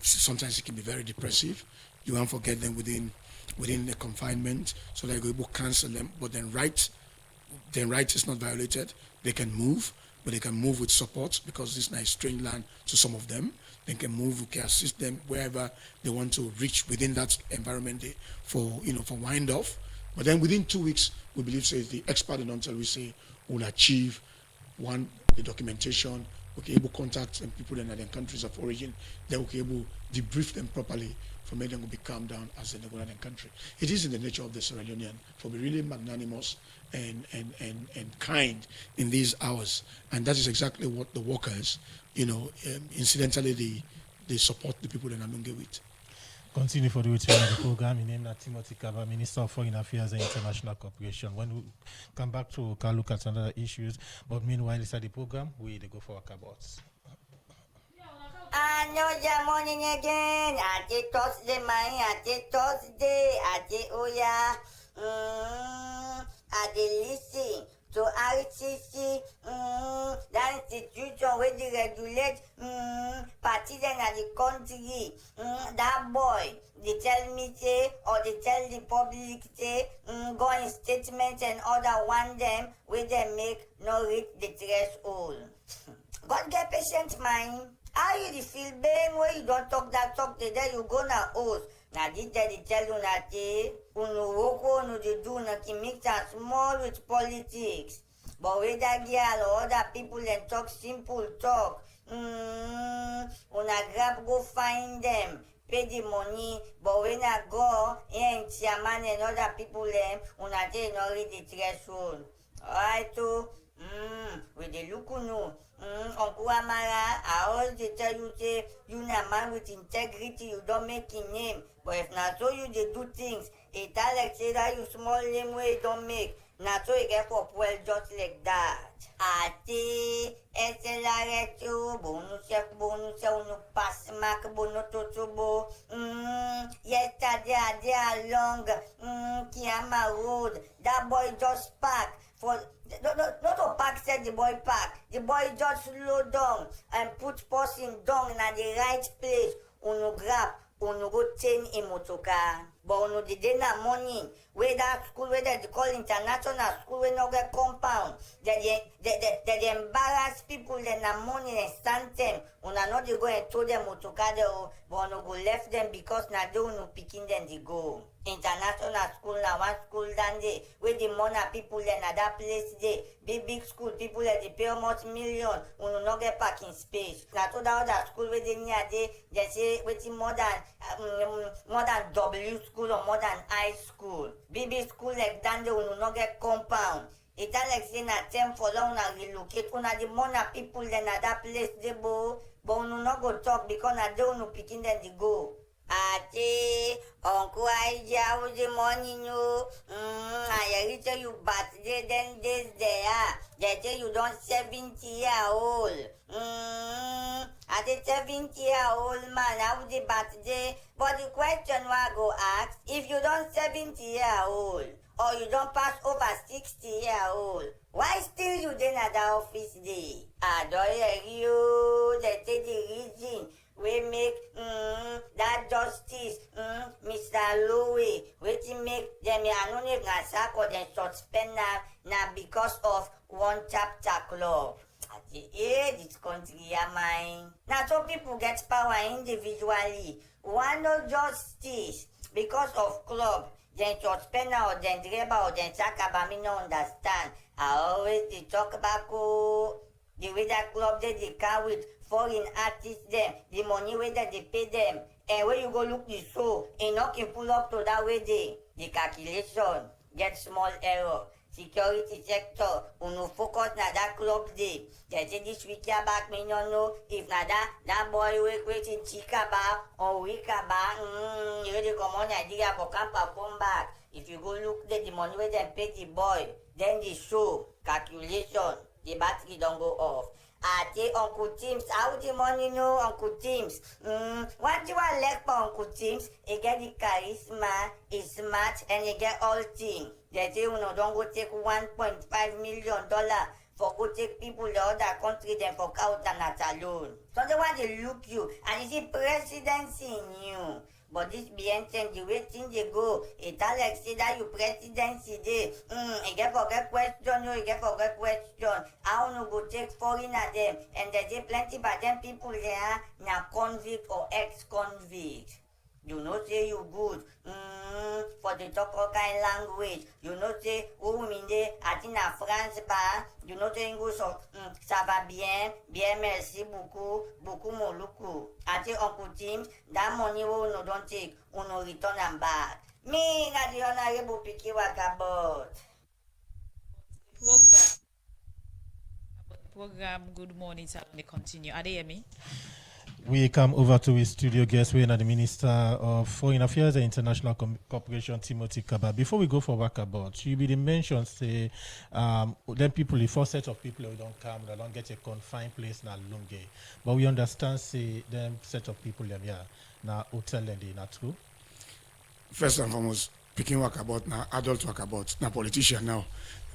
sometimes it can be very depressive. You won't forget them within the confinement, so they go able to cancel them, but their right is not violated. They can move, but they can move with support, because this is a strange land to some of them. They can move, we can assist them wherever they want to reach within that environment for wind off. But then within 2 weeks, we believe, says the expert in until we say will achieve the documentation. We can able to contact people in their countries of origin. Then we can able to debrief them properly for make them be calm down as they go in their country. It is in the nature of the Sierra Leonean for be really magnanimous and kind in these hours, and that is exactly what the workers, incidentally they support the people in Alunge with. Continue for the return of the program. In name Timothy Kaba, Minister of Foreign Affairs and International Cooperation. When we come back to look at other issues, but meanwhile inside the program, we go for our cabots. I know your morning again. I did Thursday, I did Oya. I did listen to RCC, that institution where they regulate parties in the country. That boy, they tell me say, or they tell the public say, go in statements and other one them where they make no reach the threshold. God get patient mind. How you feel bang where you don't talk today you go na host. Na this they tell you that unu woko unu they do na ki mix and small with politics. But whether girl or other people and talk simple talk. Una grab go find them. Pay the money, but when I go here in chairman and other people them, una they not read the threshold. Alright too. With the look unu. Uncle Amara, I always tell you, say, you a man with integrity, you don't make a name. But if not so you they do things, it like say that you small name where you don't make. Not so you get up well just like that. Ate, SLRSO, bonus, unu pass mark, bonototobo. Yesterday, they along, Kiama Road, that boy just parked. Not to park, said the boy park. The boy just slow down and put person down in the right place. Uno grab, uno go chain in motocar. But uno the day na morning, where that school, where they call international school, where no get compound. They embarrass people in the morning and stand them. Uno not they go and told them motocar, but uno go left them because na they uno picking them they go. International school na one school down there where the money people in that place there. Big school people that they pay almost million uno not get parking space. Na to that other school where they near there, they say waiting more than W school or more than high school. Big school like down there uno not get compound. It's like saying na time for long na relocate. Una the money people in that place they but uno not go talk because na they uno picking them they go. Ate, Uncle Ija, with the money, no. I tell you birthday, then this there. They tell you don't 70-year-old. At a 70-year-old man, how the birthday? But the question I go ask, if you don't 70-year-old, or you don't pass over 60-year-old, why still you then at the office day? I don't hear you, they say the reason. We make that na low way. Wetin make them, I don't know if na sack or dem suspend na because of one chapter club. At the age this country are mine. Now some people get power individually. One no justice because of club. Then suspend or then driver or then sack about me no understand. I always they talk about the way that club they come with foreign artists them, the money way that they pay them. And when you go look the show, and not can pull up to that way the calculation get small error. Security sector, uno focus na that club day. They say this week back, me no know if na that boy waiting Chikaba or Wikaba, you really come on idea for come perform back. If you go look at the money where they pay the boy, then the show, calculation, the battery don't go off. I say Uncle Tim's, how the money know Uncle Tim's? What do I like for Uncle Tim's? He get the charisma, he's smart, and he get all things. They say, don't go take $1.5 million for go take people the other country then for out and not alone. So they want to look you, and you see presidency in you. But this BNT, the way things they go, it's like say that you presidency day. You get forget question, you get forget question. How no go take foreigner them, and they say plenty by them people there, now convict or ex-convict. You know say you good for the talk all kind language. You know say mean they I think na France ba. You know say English ça va bien, bien merci beaucoup, beaucoup moluku. I say Uncle Tim, that money we no don't take, no return and back. Me na the honorable Piki Wakabot. Program. Good morning, sir. We continue. Are they hear me? We come over to his studio guest, we are the Minister of Foreign Affairs and International Cooperation, Timothy Kaba. Before we go for walkabout, you be the mention say, then people, the first set of people who don't come, they don't get a confined place na Lunge. But we understand say them set of people them here na hotel and they not true. First and foremost, picking walkabout now, adult walkabout, now politician now.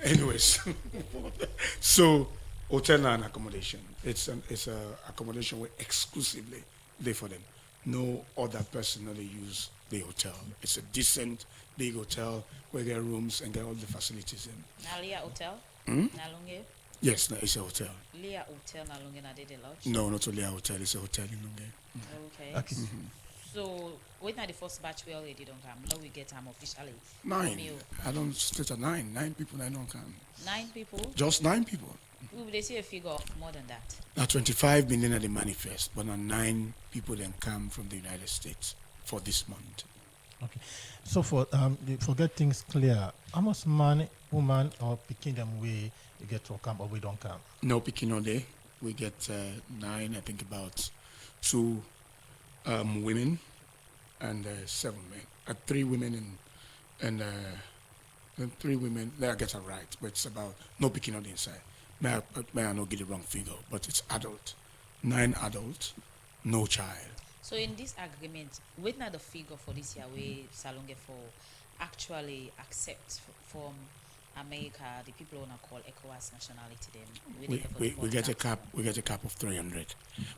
Anyways, so. Hotel and accommodation. It's a accommodation where exclusively they for them. No other person they use the hotel. It's a decent big hotel where they get rooms and get all the facilities in. Nalia Hotel? Nalunge? Yes, no, it's a hotel. Lia Hotel Nalunge na de lodge? No, not only a hotel, it's a hotel in Lunge. Okay. So when are the first batch we already don't come? Now we get them officially. 9. I don't stretch at 9. 9 people I don't come. 9 people? Just 9 people. Will they see a figure of more than that? Now 25 million at the manifest, but now 9 people then come from the United States for this month. Okay. So for get things clear, how much man, woman, or picking them way you get to come or we don't come? No picking all day. We get 9, I think about 2 women and 7 men. 3 women and 3 women. There I get it right, but it's about no picking on the inside. May I not get the wrong figure, but it's adult. 9 adults, no child. So in this agreement, when are the figure for this year where Salonge for actually accept from America the people who call ECOWAS nationality them? We get a cap. We get a cap of 300,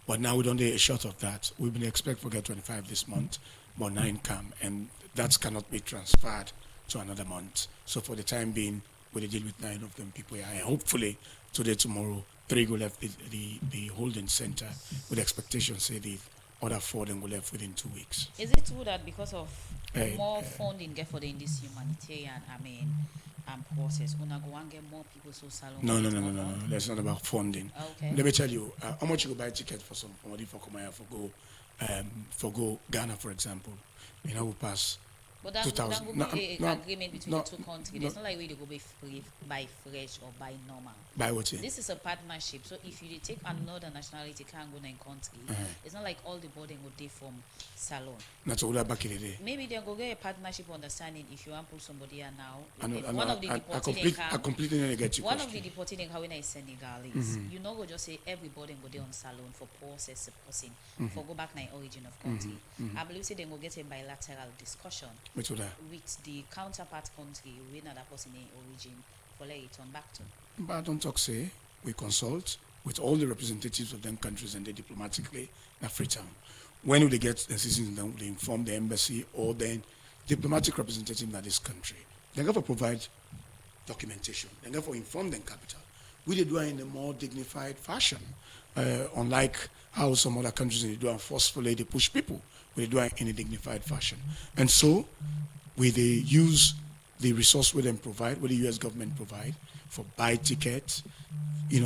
but now we don't do a short of that. We've been expect to get 25 this month, but 9 come, and that cannot be transferred to another month. So for the time being, we deal with 9 of them people here, and hopefully today, tomorrow, 3 go left the holding center with expectation say the other 4 then go left within 2 weeks. Is it true that because of more funding get for in this humanitarian process, una go and get more people so salon? No. That's not about funding. Okay. Let me tell you, how much you go buy a ticket for somebody for come here for go Ghana, for example. You know, we pass. But that would be an agreement between the two countries. It's not like we go buy fresh or buy normal. Buy what? This is a partnership. So if you take another nationality can't go in country, it's not like all the boarding would be from Salon. That's all back in the day. Maybe they go get a partnership understanding if you want to pull somebody here now. I completely get you. One of the deported in when I Senegalese, you know, go just say everybody go there on Salon for process person for go back na origin of country. I believe say they go get a bilateral discussion with the counterpart country with another person in origin for let it turn back to. But I don't talk say we consult with all the representatives of them countries and they diplomatically in Freetown. When will they get decisions, then they inform the embassy or then diplomatic representative in this country. They have to provide documentation. They have to inform them capital. We do it in a more dignified fashion, unlike how some other countries they do it forcefully. They push people. We do it in a dignified fashion, and so we they use the resource we then provide, what the U.S. government provide for buy tickets,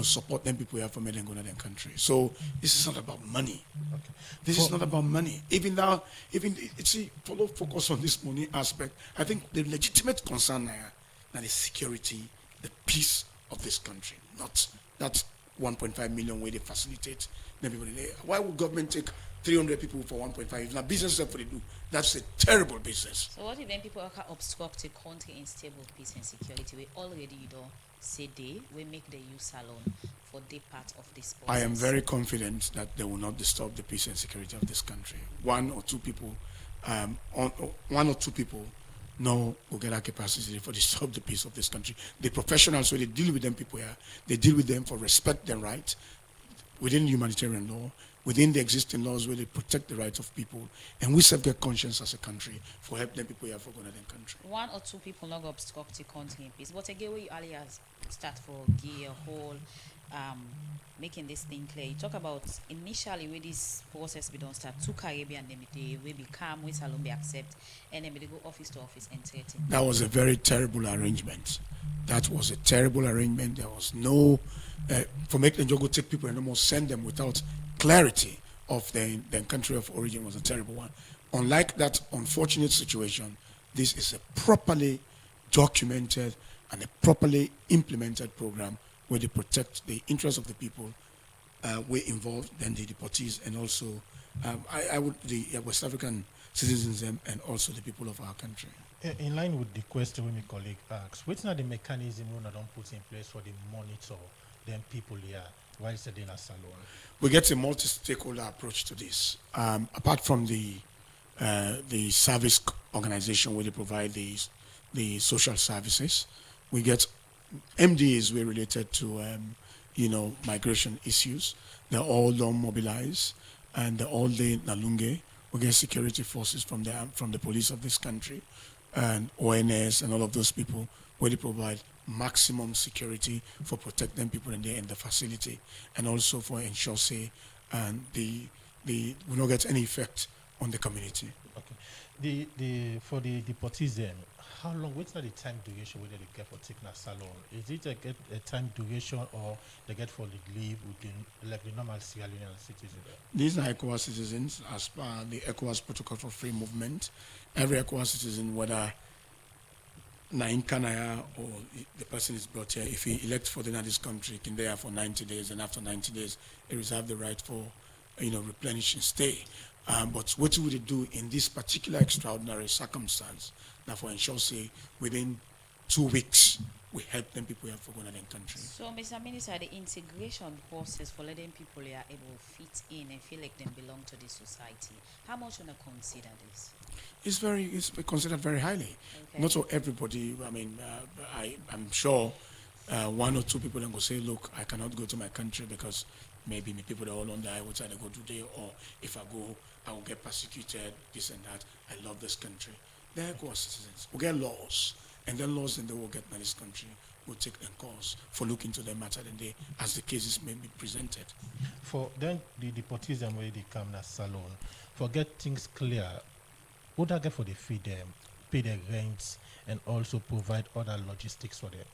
support them people here from and go to their country. So this is not about money. Okay. This is not about money. Even follow focus on this money aspect. I think the legitimate concern now is security, the peace of this country, not that 1.5 million way they facilitate everybody there. Why would government take 300 people for 1.5? If not business stuff they do, that's a terrible business. So what if then people can obstruct a country in stable peace and security? We already say we make the use alone for the part of this process. I am very confident that they will not disturb the peace and security of this country. One or two people no will get our capacity for disturb the peace of this country. The professionals, when they deal with them people here, they deal with them for respect and right within humanitarian law, within the existing laws where they protect the rights of people, and we serve their conscience as a country for help them people here for going to their country. One or two people not obstruct the country in peace, but again, where you earlier start for gear whole making this thing clear. You talk about initially where this process we don't start two Caribbean them they will become with Salome accept and then they go office to office and threaten. That was a very terrible arrangement. That was a terrible arrangement. There was no for making them go take people and almost send them without clarity of their country of origin was a terrible one. Unlike that unfortunate situation, this is a properly documented and a properly implemented program where they protect the interests of the people we're involved, then the deportees, and also the West African citizens and also the people of our country. In line with the question when my colleague asks, what's not the mechanism we don't put in place for the monitor them people here while sitting in a salon? We get a multi-stakeholder approach to this. Apart from the service organization where they provide the social services, we get MDAs were related to migration issues. They're all mobilized, and they're all day Nalunge. We get security forces from the police of this country, and ONS and all of those people where they provide maximum security for protecting people in the facility, and also for ensure and we not get any effect on the community. Okay. For the deportees then, how long, what's not the time duration whether they get for taking a salon? Is it a time duration or they get for the leave within like the normal Sierra Leone citizen? These are ECOWAS citizens as per the ECOWAS protocol for free movement. Every ECOWAS citizen, whether in Canada or the person is brought here, if he elects for the this country, he can be there for 90 days, and after 90 days, he reserve the right for replenishing stay. But what would it do in this particular extraordinary circumstance? Now, for ensure, within 2 weeks, we help them people here for going to their country. So, Mr. Minister, the integration process for letting people here able to fit in and feel like they belong to the society, how much do you consider this? It's considered very highly. Okay. Not so everybody. I mean, I'm sure one or two people then go say, look, I cannot go to my country because maybe my people are all on the highway side, I go today, or if I go, I will get persecuted, this and that. I love this country. They're ECOWAS citizens. We get laws, and then laws then they will get in this country. We'll take them course for looking to the matter and as the cases may be presented. For then the deportees and where they come in a salon, for get things clear, would I get for the feed them, pay their rents, and also provide other logistics for them?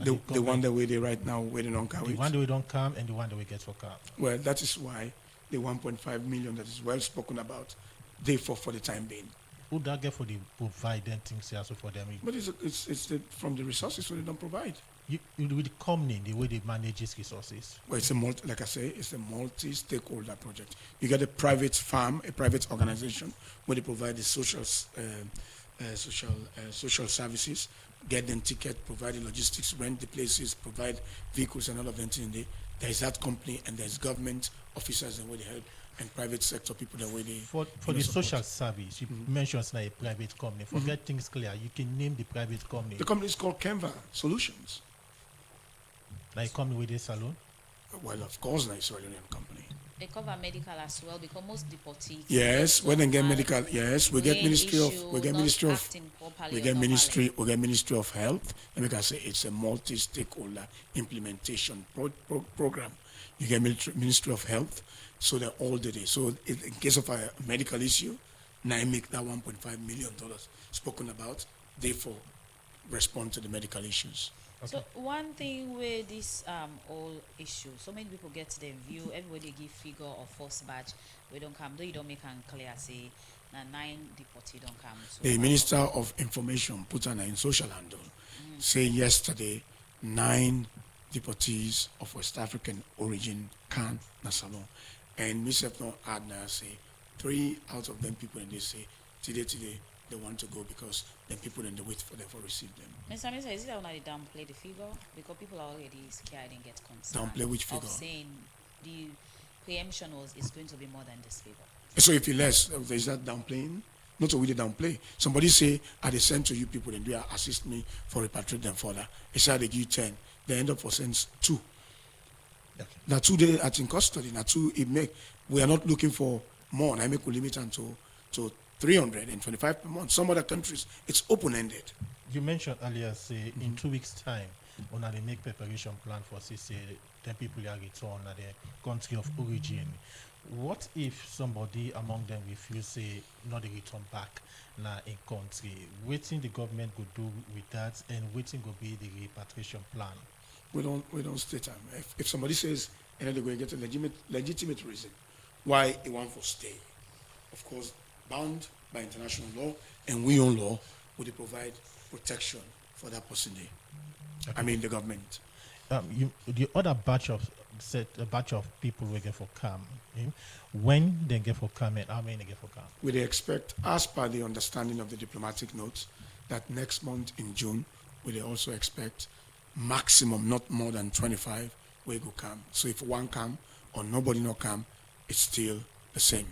The one that way they right now where they don't come. The one that we don't come and the one that we get for come. Well, that is why the 1.5 million that is well spoken about, they for the time being. Would that get for the providing things also for them? But it's from the resources so they don't provide. You with the company, the way they manage these resources. Well, it's a multi-stakeholder project. You get a private firm, a private organization where they provide the social services, get them ticket, provide the logistics, rent the places, provide vehicles and all of them. There is that company and there's government officers and where they help, and private sector people that way they for the support. Social service. You mentioned it's not a private company. For get things clear, you can name the private company. The company is called Canva Solutions. Like company with a salon? Well, of course, not a Sierra Leonean company. They cover medical as well because most deportees. Yes, when they get medical, yes, we get Ministry of Health, and we can say it's a multi-stakeholder implementation program. You get Ministry of Health, so they're all the day. So in case of a medical issue, now I make that $1.5 million spoken about, therefore respond to the medical issues. Okay. So one thing with this whole issue, so many people get to the view, everybody give figure of first batch, we don't come, though you don't make them clear, say, 9 deportees don't come. So the Minister of Information put on in social handle, say yesterday, 9 deportees of West African origin can Nasalon. And Mr. Adna say 3 out of them people, and they say, today, they want to go because then people in the wait for them for receive them. Mr. Minister, is it that when they downplay the figure? Because people are already scared and get concerned. Downplay which figure? Of saying the preemption is going to be more than this figure. So if you less, is that downplaying? Not only downplay. Somebody say, I they send to you people and do assist me for repatriate them further. They say they give you 10. They end up for sends 2. Okay. Now 2 days at in custody. Now 2 it make. We are not looking for more. I make we limit until to 325 per month. Some other countries, it's open-ended. You mentioned earlier, say, in 2 weeks' time, when they make preparation plan for, say, 10 people are returned at the country of origin. What if somebody among them refuse, say, not to return back now in country? Waiting the government could do with that, and waiting will be the repatriation plan. We don't state time. If somebody says, and they're going to get a legitimate reason why they want to stay, of course, bound by international law and we own law, would provide protection for that person there. Okay. I mean the government. The other batch of people will get for come. When they get for come and how many they get for come? We expect, as per the understanding of the diplomatic notes, that next month in June, we also expect maximum not more than 25 will go come. So if one come or nobody not come, it's still the same.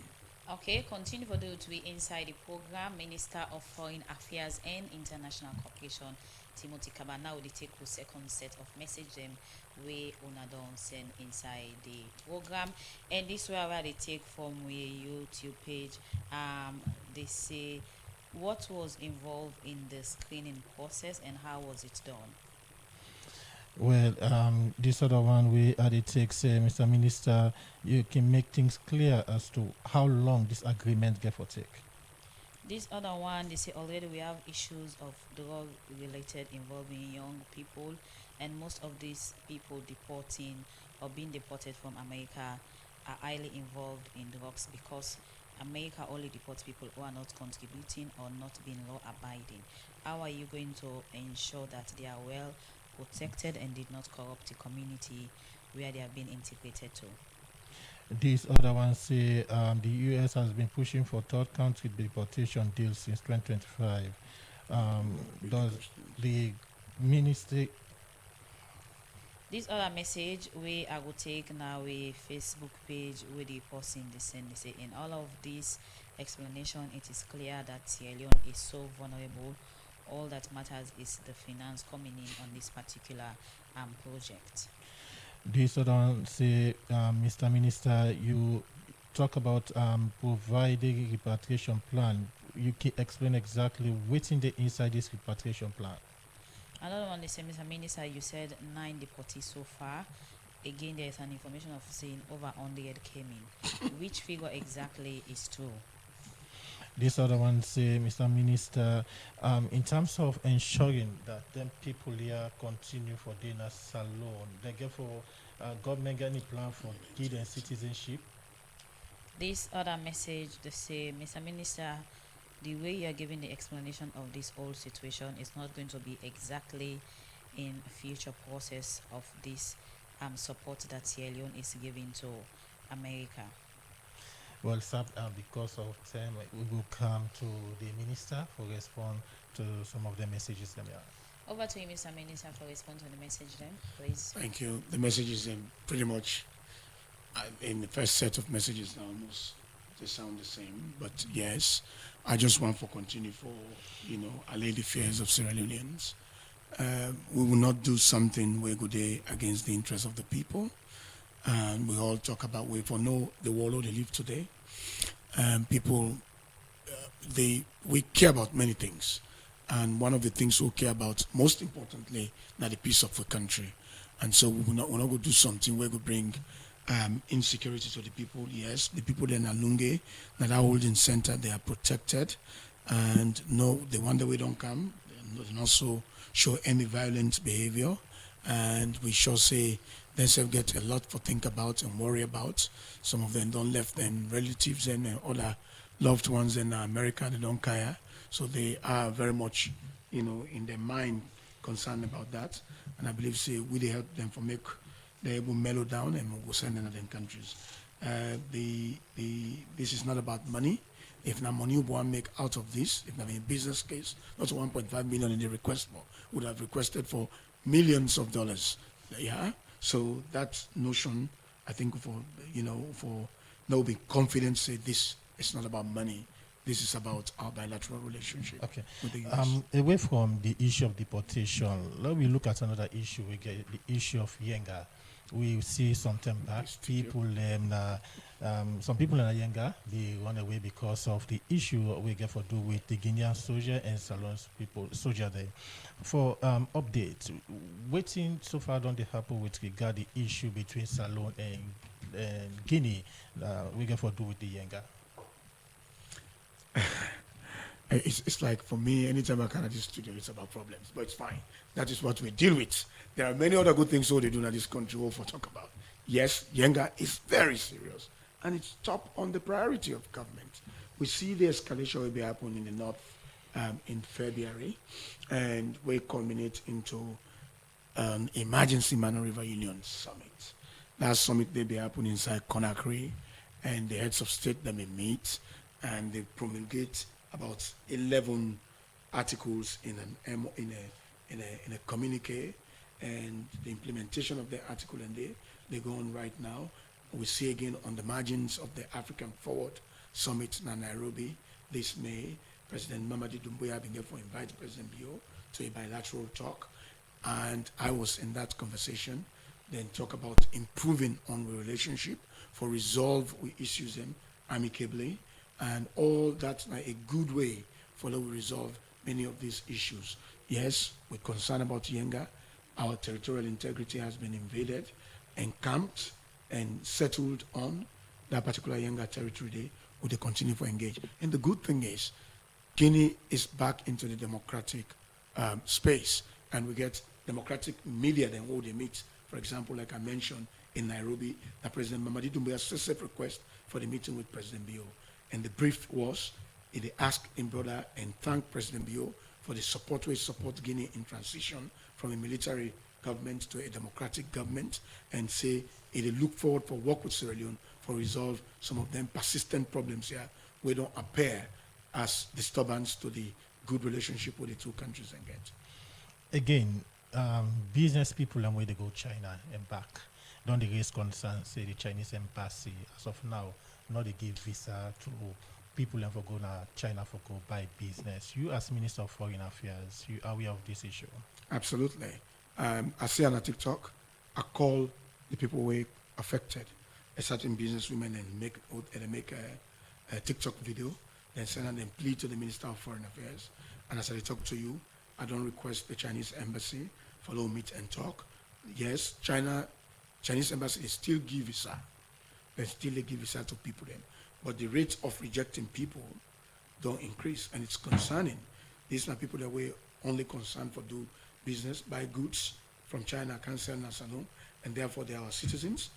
Okay, continue for those to be inside the program. Minister of Foreign Affairs and International Cooperation, Timothy Kabana, will take a second set of message them we don't send inside the program. And this way where they take from our YouTube page. They say what was involved in the screening process and how was it done? Well, this other one we it takes, Mr. Minister, you can make things clear as to how long this agreement get for take. This other one, they say already we have issues of drug-related involving young people, and most of these people deporting or being deported from America are highly involved in drugs because America only deports people who are not contributing or not being law-abiding. How are you going to ensure that they are well protected and did not corrupt the community where they have been integrated to? This other one say the U.S. has been pushing for third country deportation deals since 2025. Does the ministry... This other message we I will take now a Facebook page with the person they send. They say in all of this explanation, it is clear that Sierra Leone is so vulnerable. All that matters is the finance coming in on this particular project. This other one say, Mr. Minister, you talk about providing repatriation plan. You can explain exactly what's in the inside this repatriation plan. Another one, they say, Mr. Minister, you said 9 deportees so far. Again, there is an information of saying over 100 came in. Which figure exactly is true? This other one say, Mr. Minister, in terms of ensuring that them people here continue for dinner salon, they get for government get any plan for give them citizenship? This other message, they say, Mr. Minister, the way you are giving the explanation of this whole situation is not going to be exactly in future process of this support that Sierra Leone is giving to America. Well, sir, because of time, we will come to the minister for respond to some of the messages. Over to you, Mr. Minister, for respond to the message then, please. Thank you. The messages pretty much in the first set of messages almost they sound the same. But yes, I just want to continue for allay the fears of Sierra Leoneans. We will not do something where go there against the interests of the people. And we all talk about we for know the world they live today. People, we care about many things. And one of the things we care about, most importantly, that the peace of the country. And so we're not going to do something where we bring insecurity to the people. Yes, the people in Alunge, that are holding center, they are protected. And no, the one that we don't come, they also show any violent behavior. And we shall say themselves get a lot to think about and worry about. Some of them don't left them relatives and other loved ones in America, they don't care. So they are very much, in their mind concerned about that. And I believe, say, we help them for make they able mellow down and we'll send them to them countries. This is not about money. If not money we want to make out of this, if not a business case, not 1.5 million in the request for, would have requested for millions of dollars. Yeah. So that notion, I think for now be confident say this is not about money. This is about our bilateral relationship. Okay. With the US. Away from the issue of deportation, let me look at another issue. We get the issue of Yenga. We see sometime back people some people in Yenga, they run away because of the issue we get for do with the Guinean soldier and Salon's people soldier there. For updates, waiting so far don't they happen with regard the issue between Salon and Guinea we get for do with the Yenga. It's like for me, anytime I come at this studio, it's about problems, but it's fine. That is what we deal with. There are many other good things they do in this country we'll talk about. Yes, Yenga is very serious, and it's top on the priority of government. We see the escalation will be happening in the north in February, and we culminate into an emergency Man River Union summit. That summit may be happening inside Conakry, and the heads of state that may meet, and they promulgate about 11 articles in a communique, and the implementation of the article and they go on right now. We see again on the margins of the African Forward Summit in Nairobi this May. President Mamadi Doumbouya began to invite President Bio to a bilateral talk, and I was in that conversation. Then talk about improving on the relationship for resolve we issues them amicably. And all that's like a good way for us to resolve many of these issues. Yes, we're concerned about Yenga. Our territorial integrity has been invaded, encamped, and settled on that particular Yenga territory. They would continue to engage. And the good thing is, Guinea is back into the democratic space, and we get democratic media then all they meet. For example, like I mentioned in Nairobi, that President Mamadi Doumbouya specific request for the meeting with President Bio. And the brief was, they asked him brother and thank President Bio for the support we support Guinea in transition from a military government to a democratic government, and say they look forward for work with Sierra Leone for resolve some of them persistent problems here we don't appear as disturbance to the good relationship with the two countries engage. Again, business people and where they go China and back. Don't they raise concerns, say the Chinese embassy as of now, not they give visa to people and for go to China for go buy business. You as Minister of Foreign Affairs, you are aware of this issue? Absolutely. I see on a TikTok, I call the people who are affected, a certain businesswomen, and make a TikTok video, then send them plea to the Minister of Foreign Affairs. And as I talk to you, I don't request the Chinese embassy follow meet and talk. Yes, Chinese embassy, they still give visa. They still give visa to people then. But the rate of rejecting people don't increase, and it's concerning. These are people that were only concerned for do business, buy goods from China, can't sell in Salon, and therefore they are our citizens,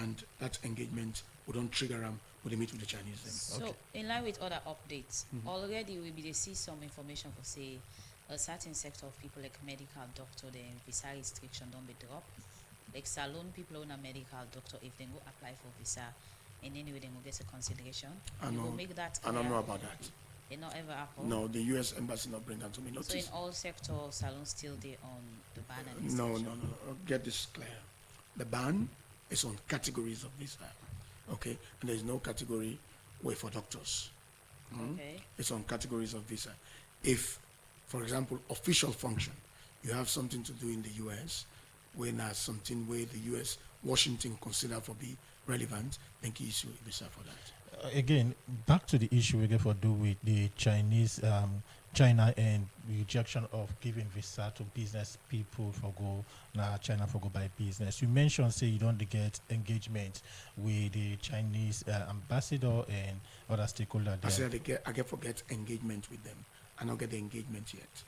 and that engagement we don't trigger them when they meet with the Chinese then. So, Okay. in line with other updates, already we be see some information for say a certain sector of people like medical doctor, the visa restriction don't be dropped. Like Salon people on a medical doctor, if they go apply for visa, in any way they will get a consideration. I You know. will make that I don't clear. know about that. It not ever happen. No, the U.S. embassy not bring that to me notice. So in all sectors, Salon still there on the ban and No. restriction. Get this clear. The ban is on categories of visa. Okay? And there is no category way for doctors. Okay. It's on categories of visa. If, for example, official function, you have something to do in the U.S., when there's something where the U.S. Washington consider for be relevant, then he issue a visa for that. Again, back to the issue we get for do with the Chinese, China and rejection of giving visa to business people for go China for go by business. You mentioned say you don't get engagement with the Chinese ambassador and other stakeholders. I said I get forget engagement with them. I don't get the engagement yet.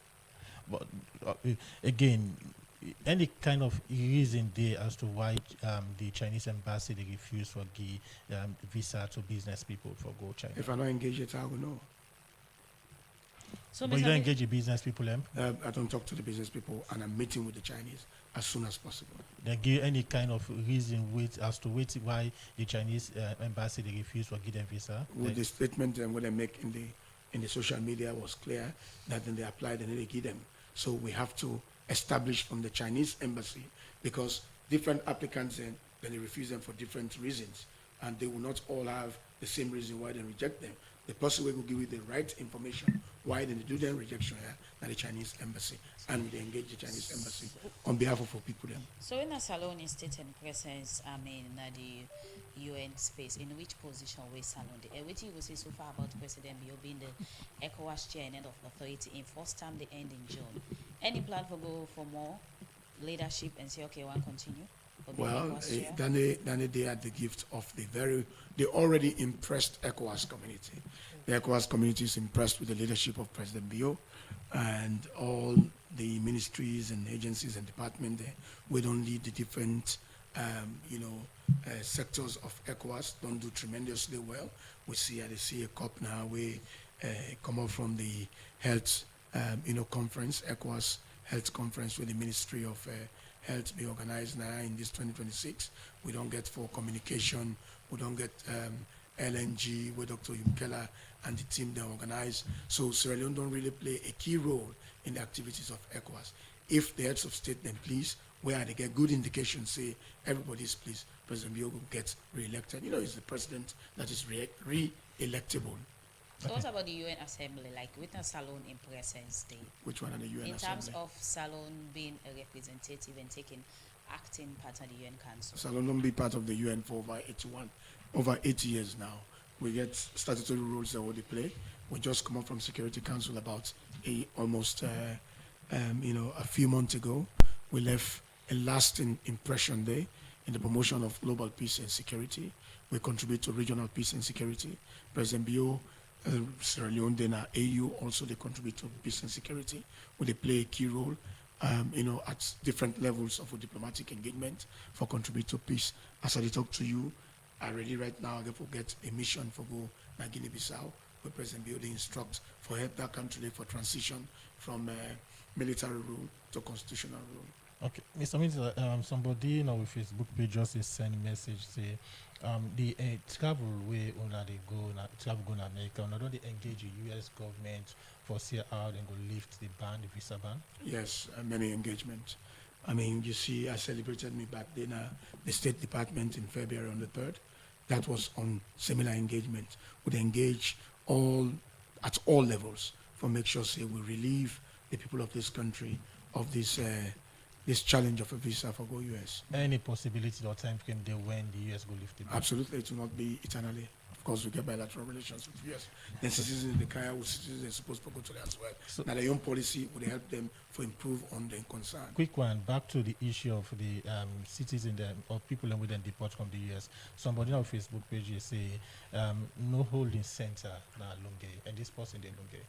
But again, any kind of reason there as to why the Chinese embassy they refuse to give visa to business people for go China? If I don't engage it, I will know. So but you don't engage the business people, I don't talk to the business people, and I'm meeting with the Chinese as soon as possible. They give any kind of reason why the Chinese embassy they refuse to give them visa? With the statement and what they make in the social media was clear that when they apply, they need to give them. So we have to establish from the Chinese embassy, because different applicants then they refuse them for different reasons, and they will not all have the same reason why they reject them. The person will give you the right information why they do their rejection here at the Chinese embassy, and they engage the Chinese embassy on behalf of our people then. So in a Salon in state and presence, the UN space, in which position we Salon? What you will say so far about President Bio being the ECOWAS chair and head of authority in first term the end in June. Any plan for go for more leadership and say okay, one continue? Well, then they had the gift of the already impressed ECOWAS community. The ECOWAS community is impressed with the leadership of President Bio, and all the ministries and agencies and departments there. We don't lead the different, sectors of ECOWAS. Don't do tremendously well. We see at the CA Cup now, we come up from the health, conference, ECOWAS health conference with the Ministry of Health be organized now in this 2026. We don't get for communication. We don't get LNG with Dr. Yumkela and the team they organize. So Sierra Leone don't really play a key role in the activities of ECOWAS. If the heads of state then please, where they get good indication, say everybody's pleased, President Biogo gets re-elected. He's the president that is re-electable. So what about the UN Assembly, like with a Salon in presence day? Which one are the UN in Assembly? In terms of Salon being a representative and taking acting part of the UN Council. Salon don't be part of the UN for over 80 years now. We get statutory rules that they play. We just come up from Security Council about almost a few months ago. We left a lasting impression there in the promotion of global peace and security. We contribute to regional peace and security. President Bio, Sierra Leone, then AU also they contribute to peace and security, where they play a key role, at different levels of diplomatic engagement for contribute to peace. As I talk to you, I really right now I get a mission for go na Guinea-Bissau, where President Bio they instruct for help that country for transition from military rule to constitutional rule. Okay, Mr. Minister, somebody in our Facebook page just send a message say the travel way they travel go to America, don't they engage the US government for see how they go lift the visa ban? Yes, many engagements. I mean, you see, I celebrated me back then the State Department in February on the 3rd. That was on similar engagement. Would engage at all levels for make sure say we relieve the people of this country of this challenge of a visa for go US. Any possibility or time frame there when the US go lift it? Absolutely, it will not be eternally. Of course, we get bilateral relations with US. Then citizens in the Kaya with citizens are supposed to go to that as well. So now their own policy would help them for improve on their concern. Quick one, back to the issue of the citizens or people within deport from the US. Somebody on our Facebook page say no holding center na Lunge, and this person in Lunge.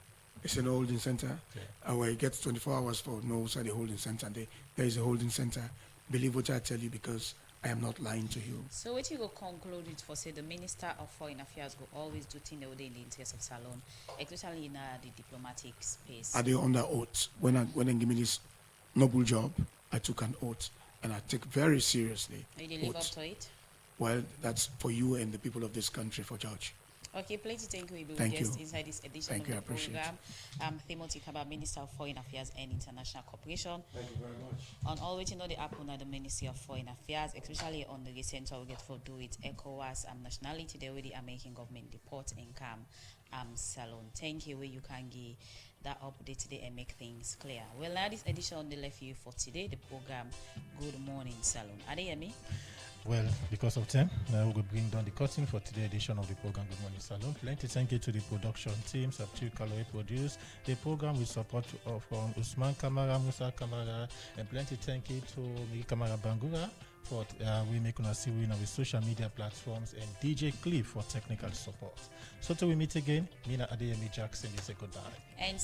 It's an holding center. Okay. Where it gets 24 hours for no side the holding center. There is a holding center. Believe what I tell you because I am not lying to you. So what you go conclude it for say the Minister of Foreign Affairs will always do things in the interest of Salon, especially in the diplomatic space. Are they under oath? When they give me this noble job, I took an oath and I take very seriously. Will you live up to it? Well, that's for you and the people of this country for judge. Okay, plenty thank you. We will thank guest you. inside this edition thank of you, the program. Timothy Kaba, Minister of Foreign Affairs and International Cooperation. Thank you very much. On all which the happen at the Ministry of Foreign Affairs, especially on the recent we get for do it ECOWAS nationality, they already are making government deport income Salon. Thank you where you can give that update today and make things clear. Well, now this edition on the left you for today, the program Good Morning Salon. Are they hear me? Well, because of time, now we will bring down the curtain for today's edition of the program Good Morning Salon. Plenty thank you to the production teams of Chief Calorie produced the program with support from Usman Kamara, Musa Kamara, and plenty thank you to Miki Kamara Bangura for we make us see we with social media platforms, and DJ Cliff for technical support. So till we meet again, Mina Adeyemi Jackson is a goodbye. And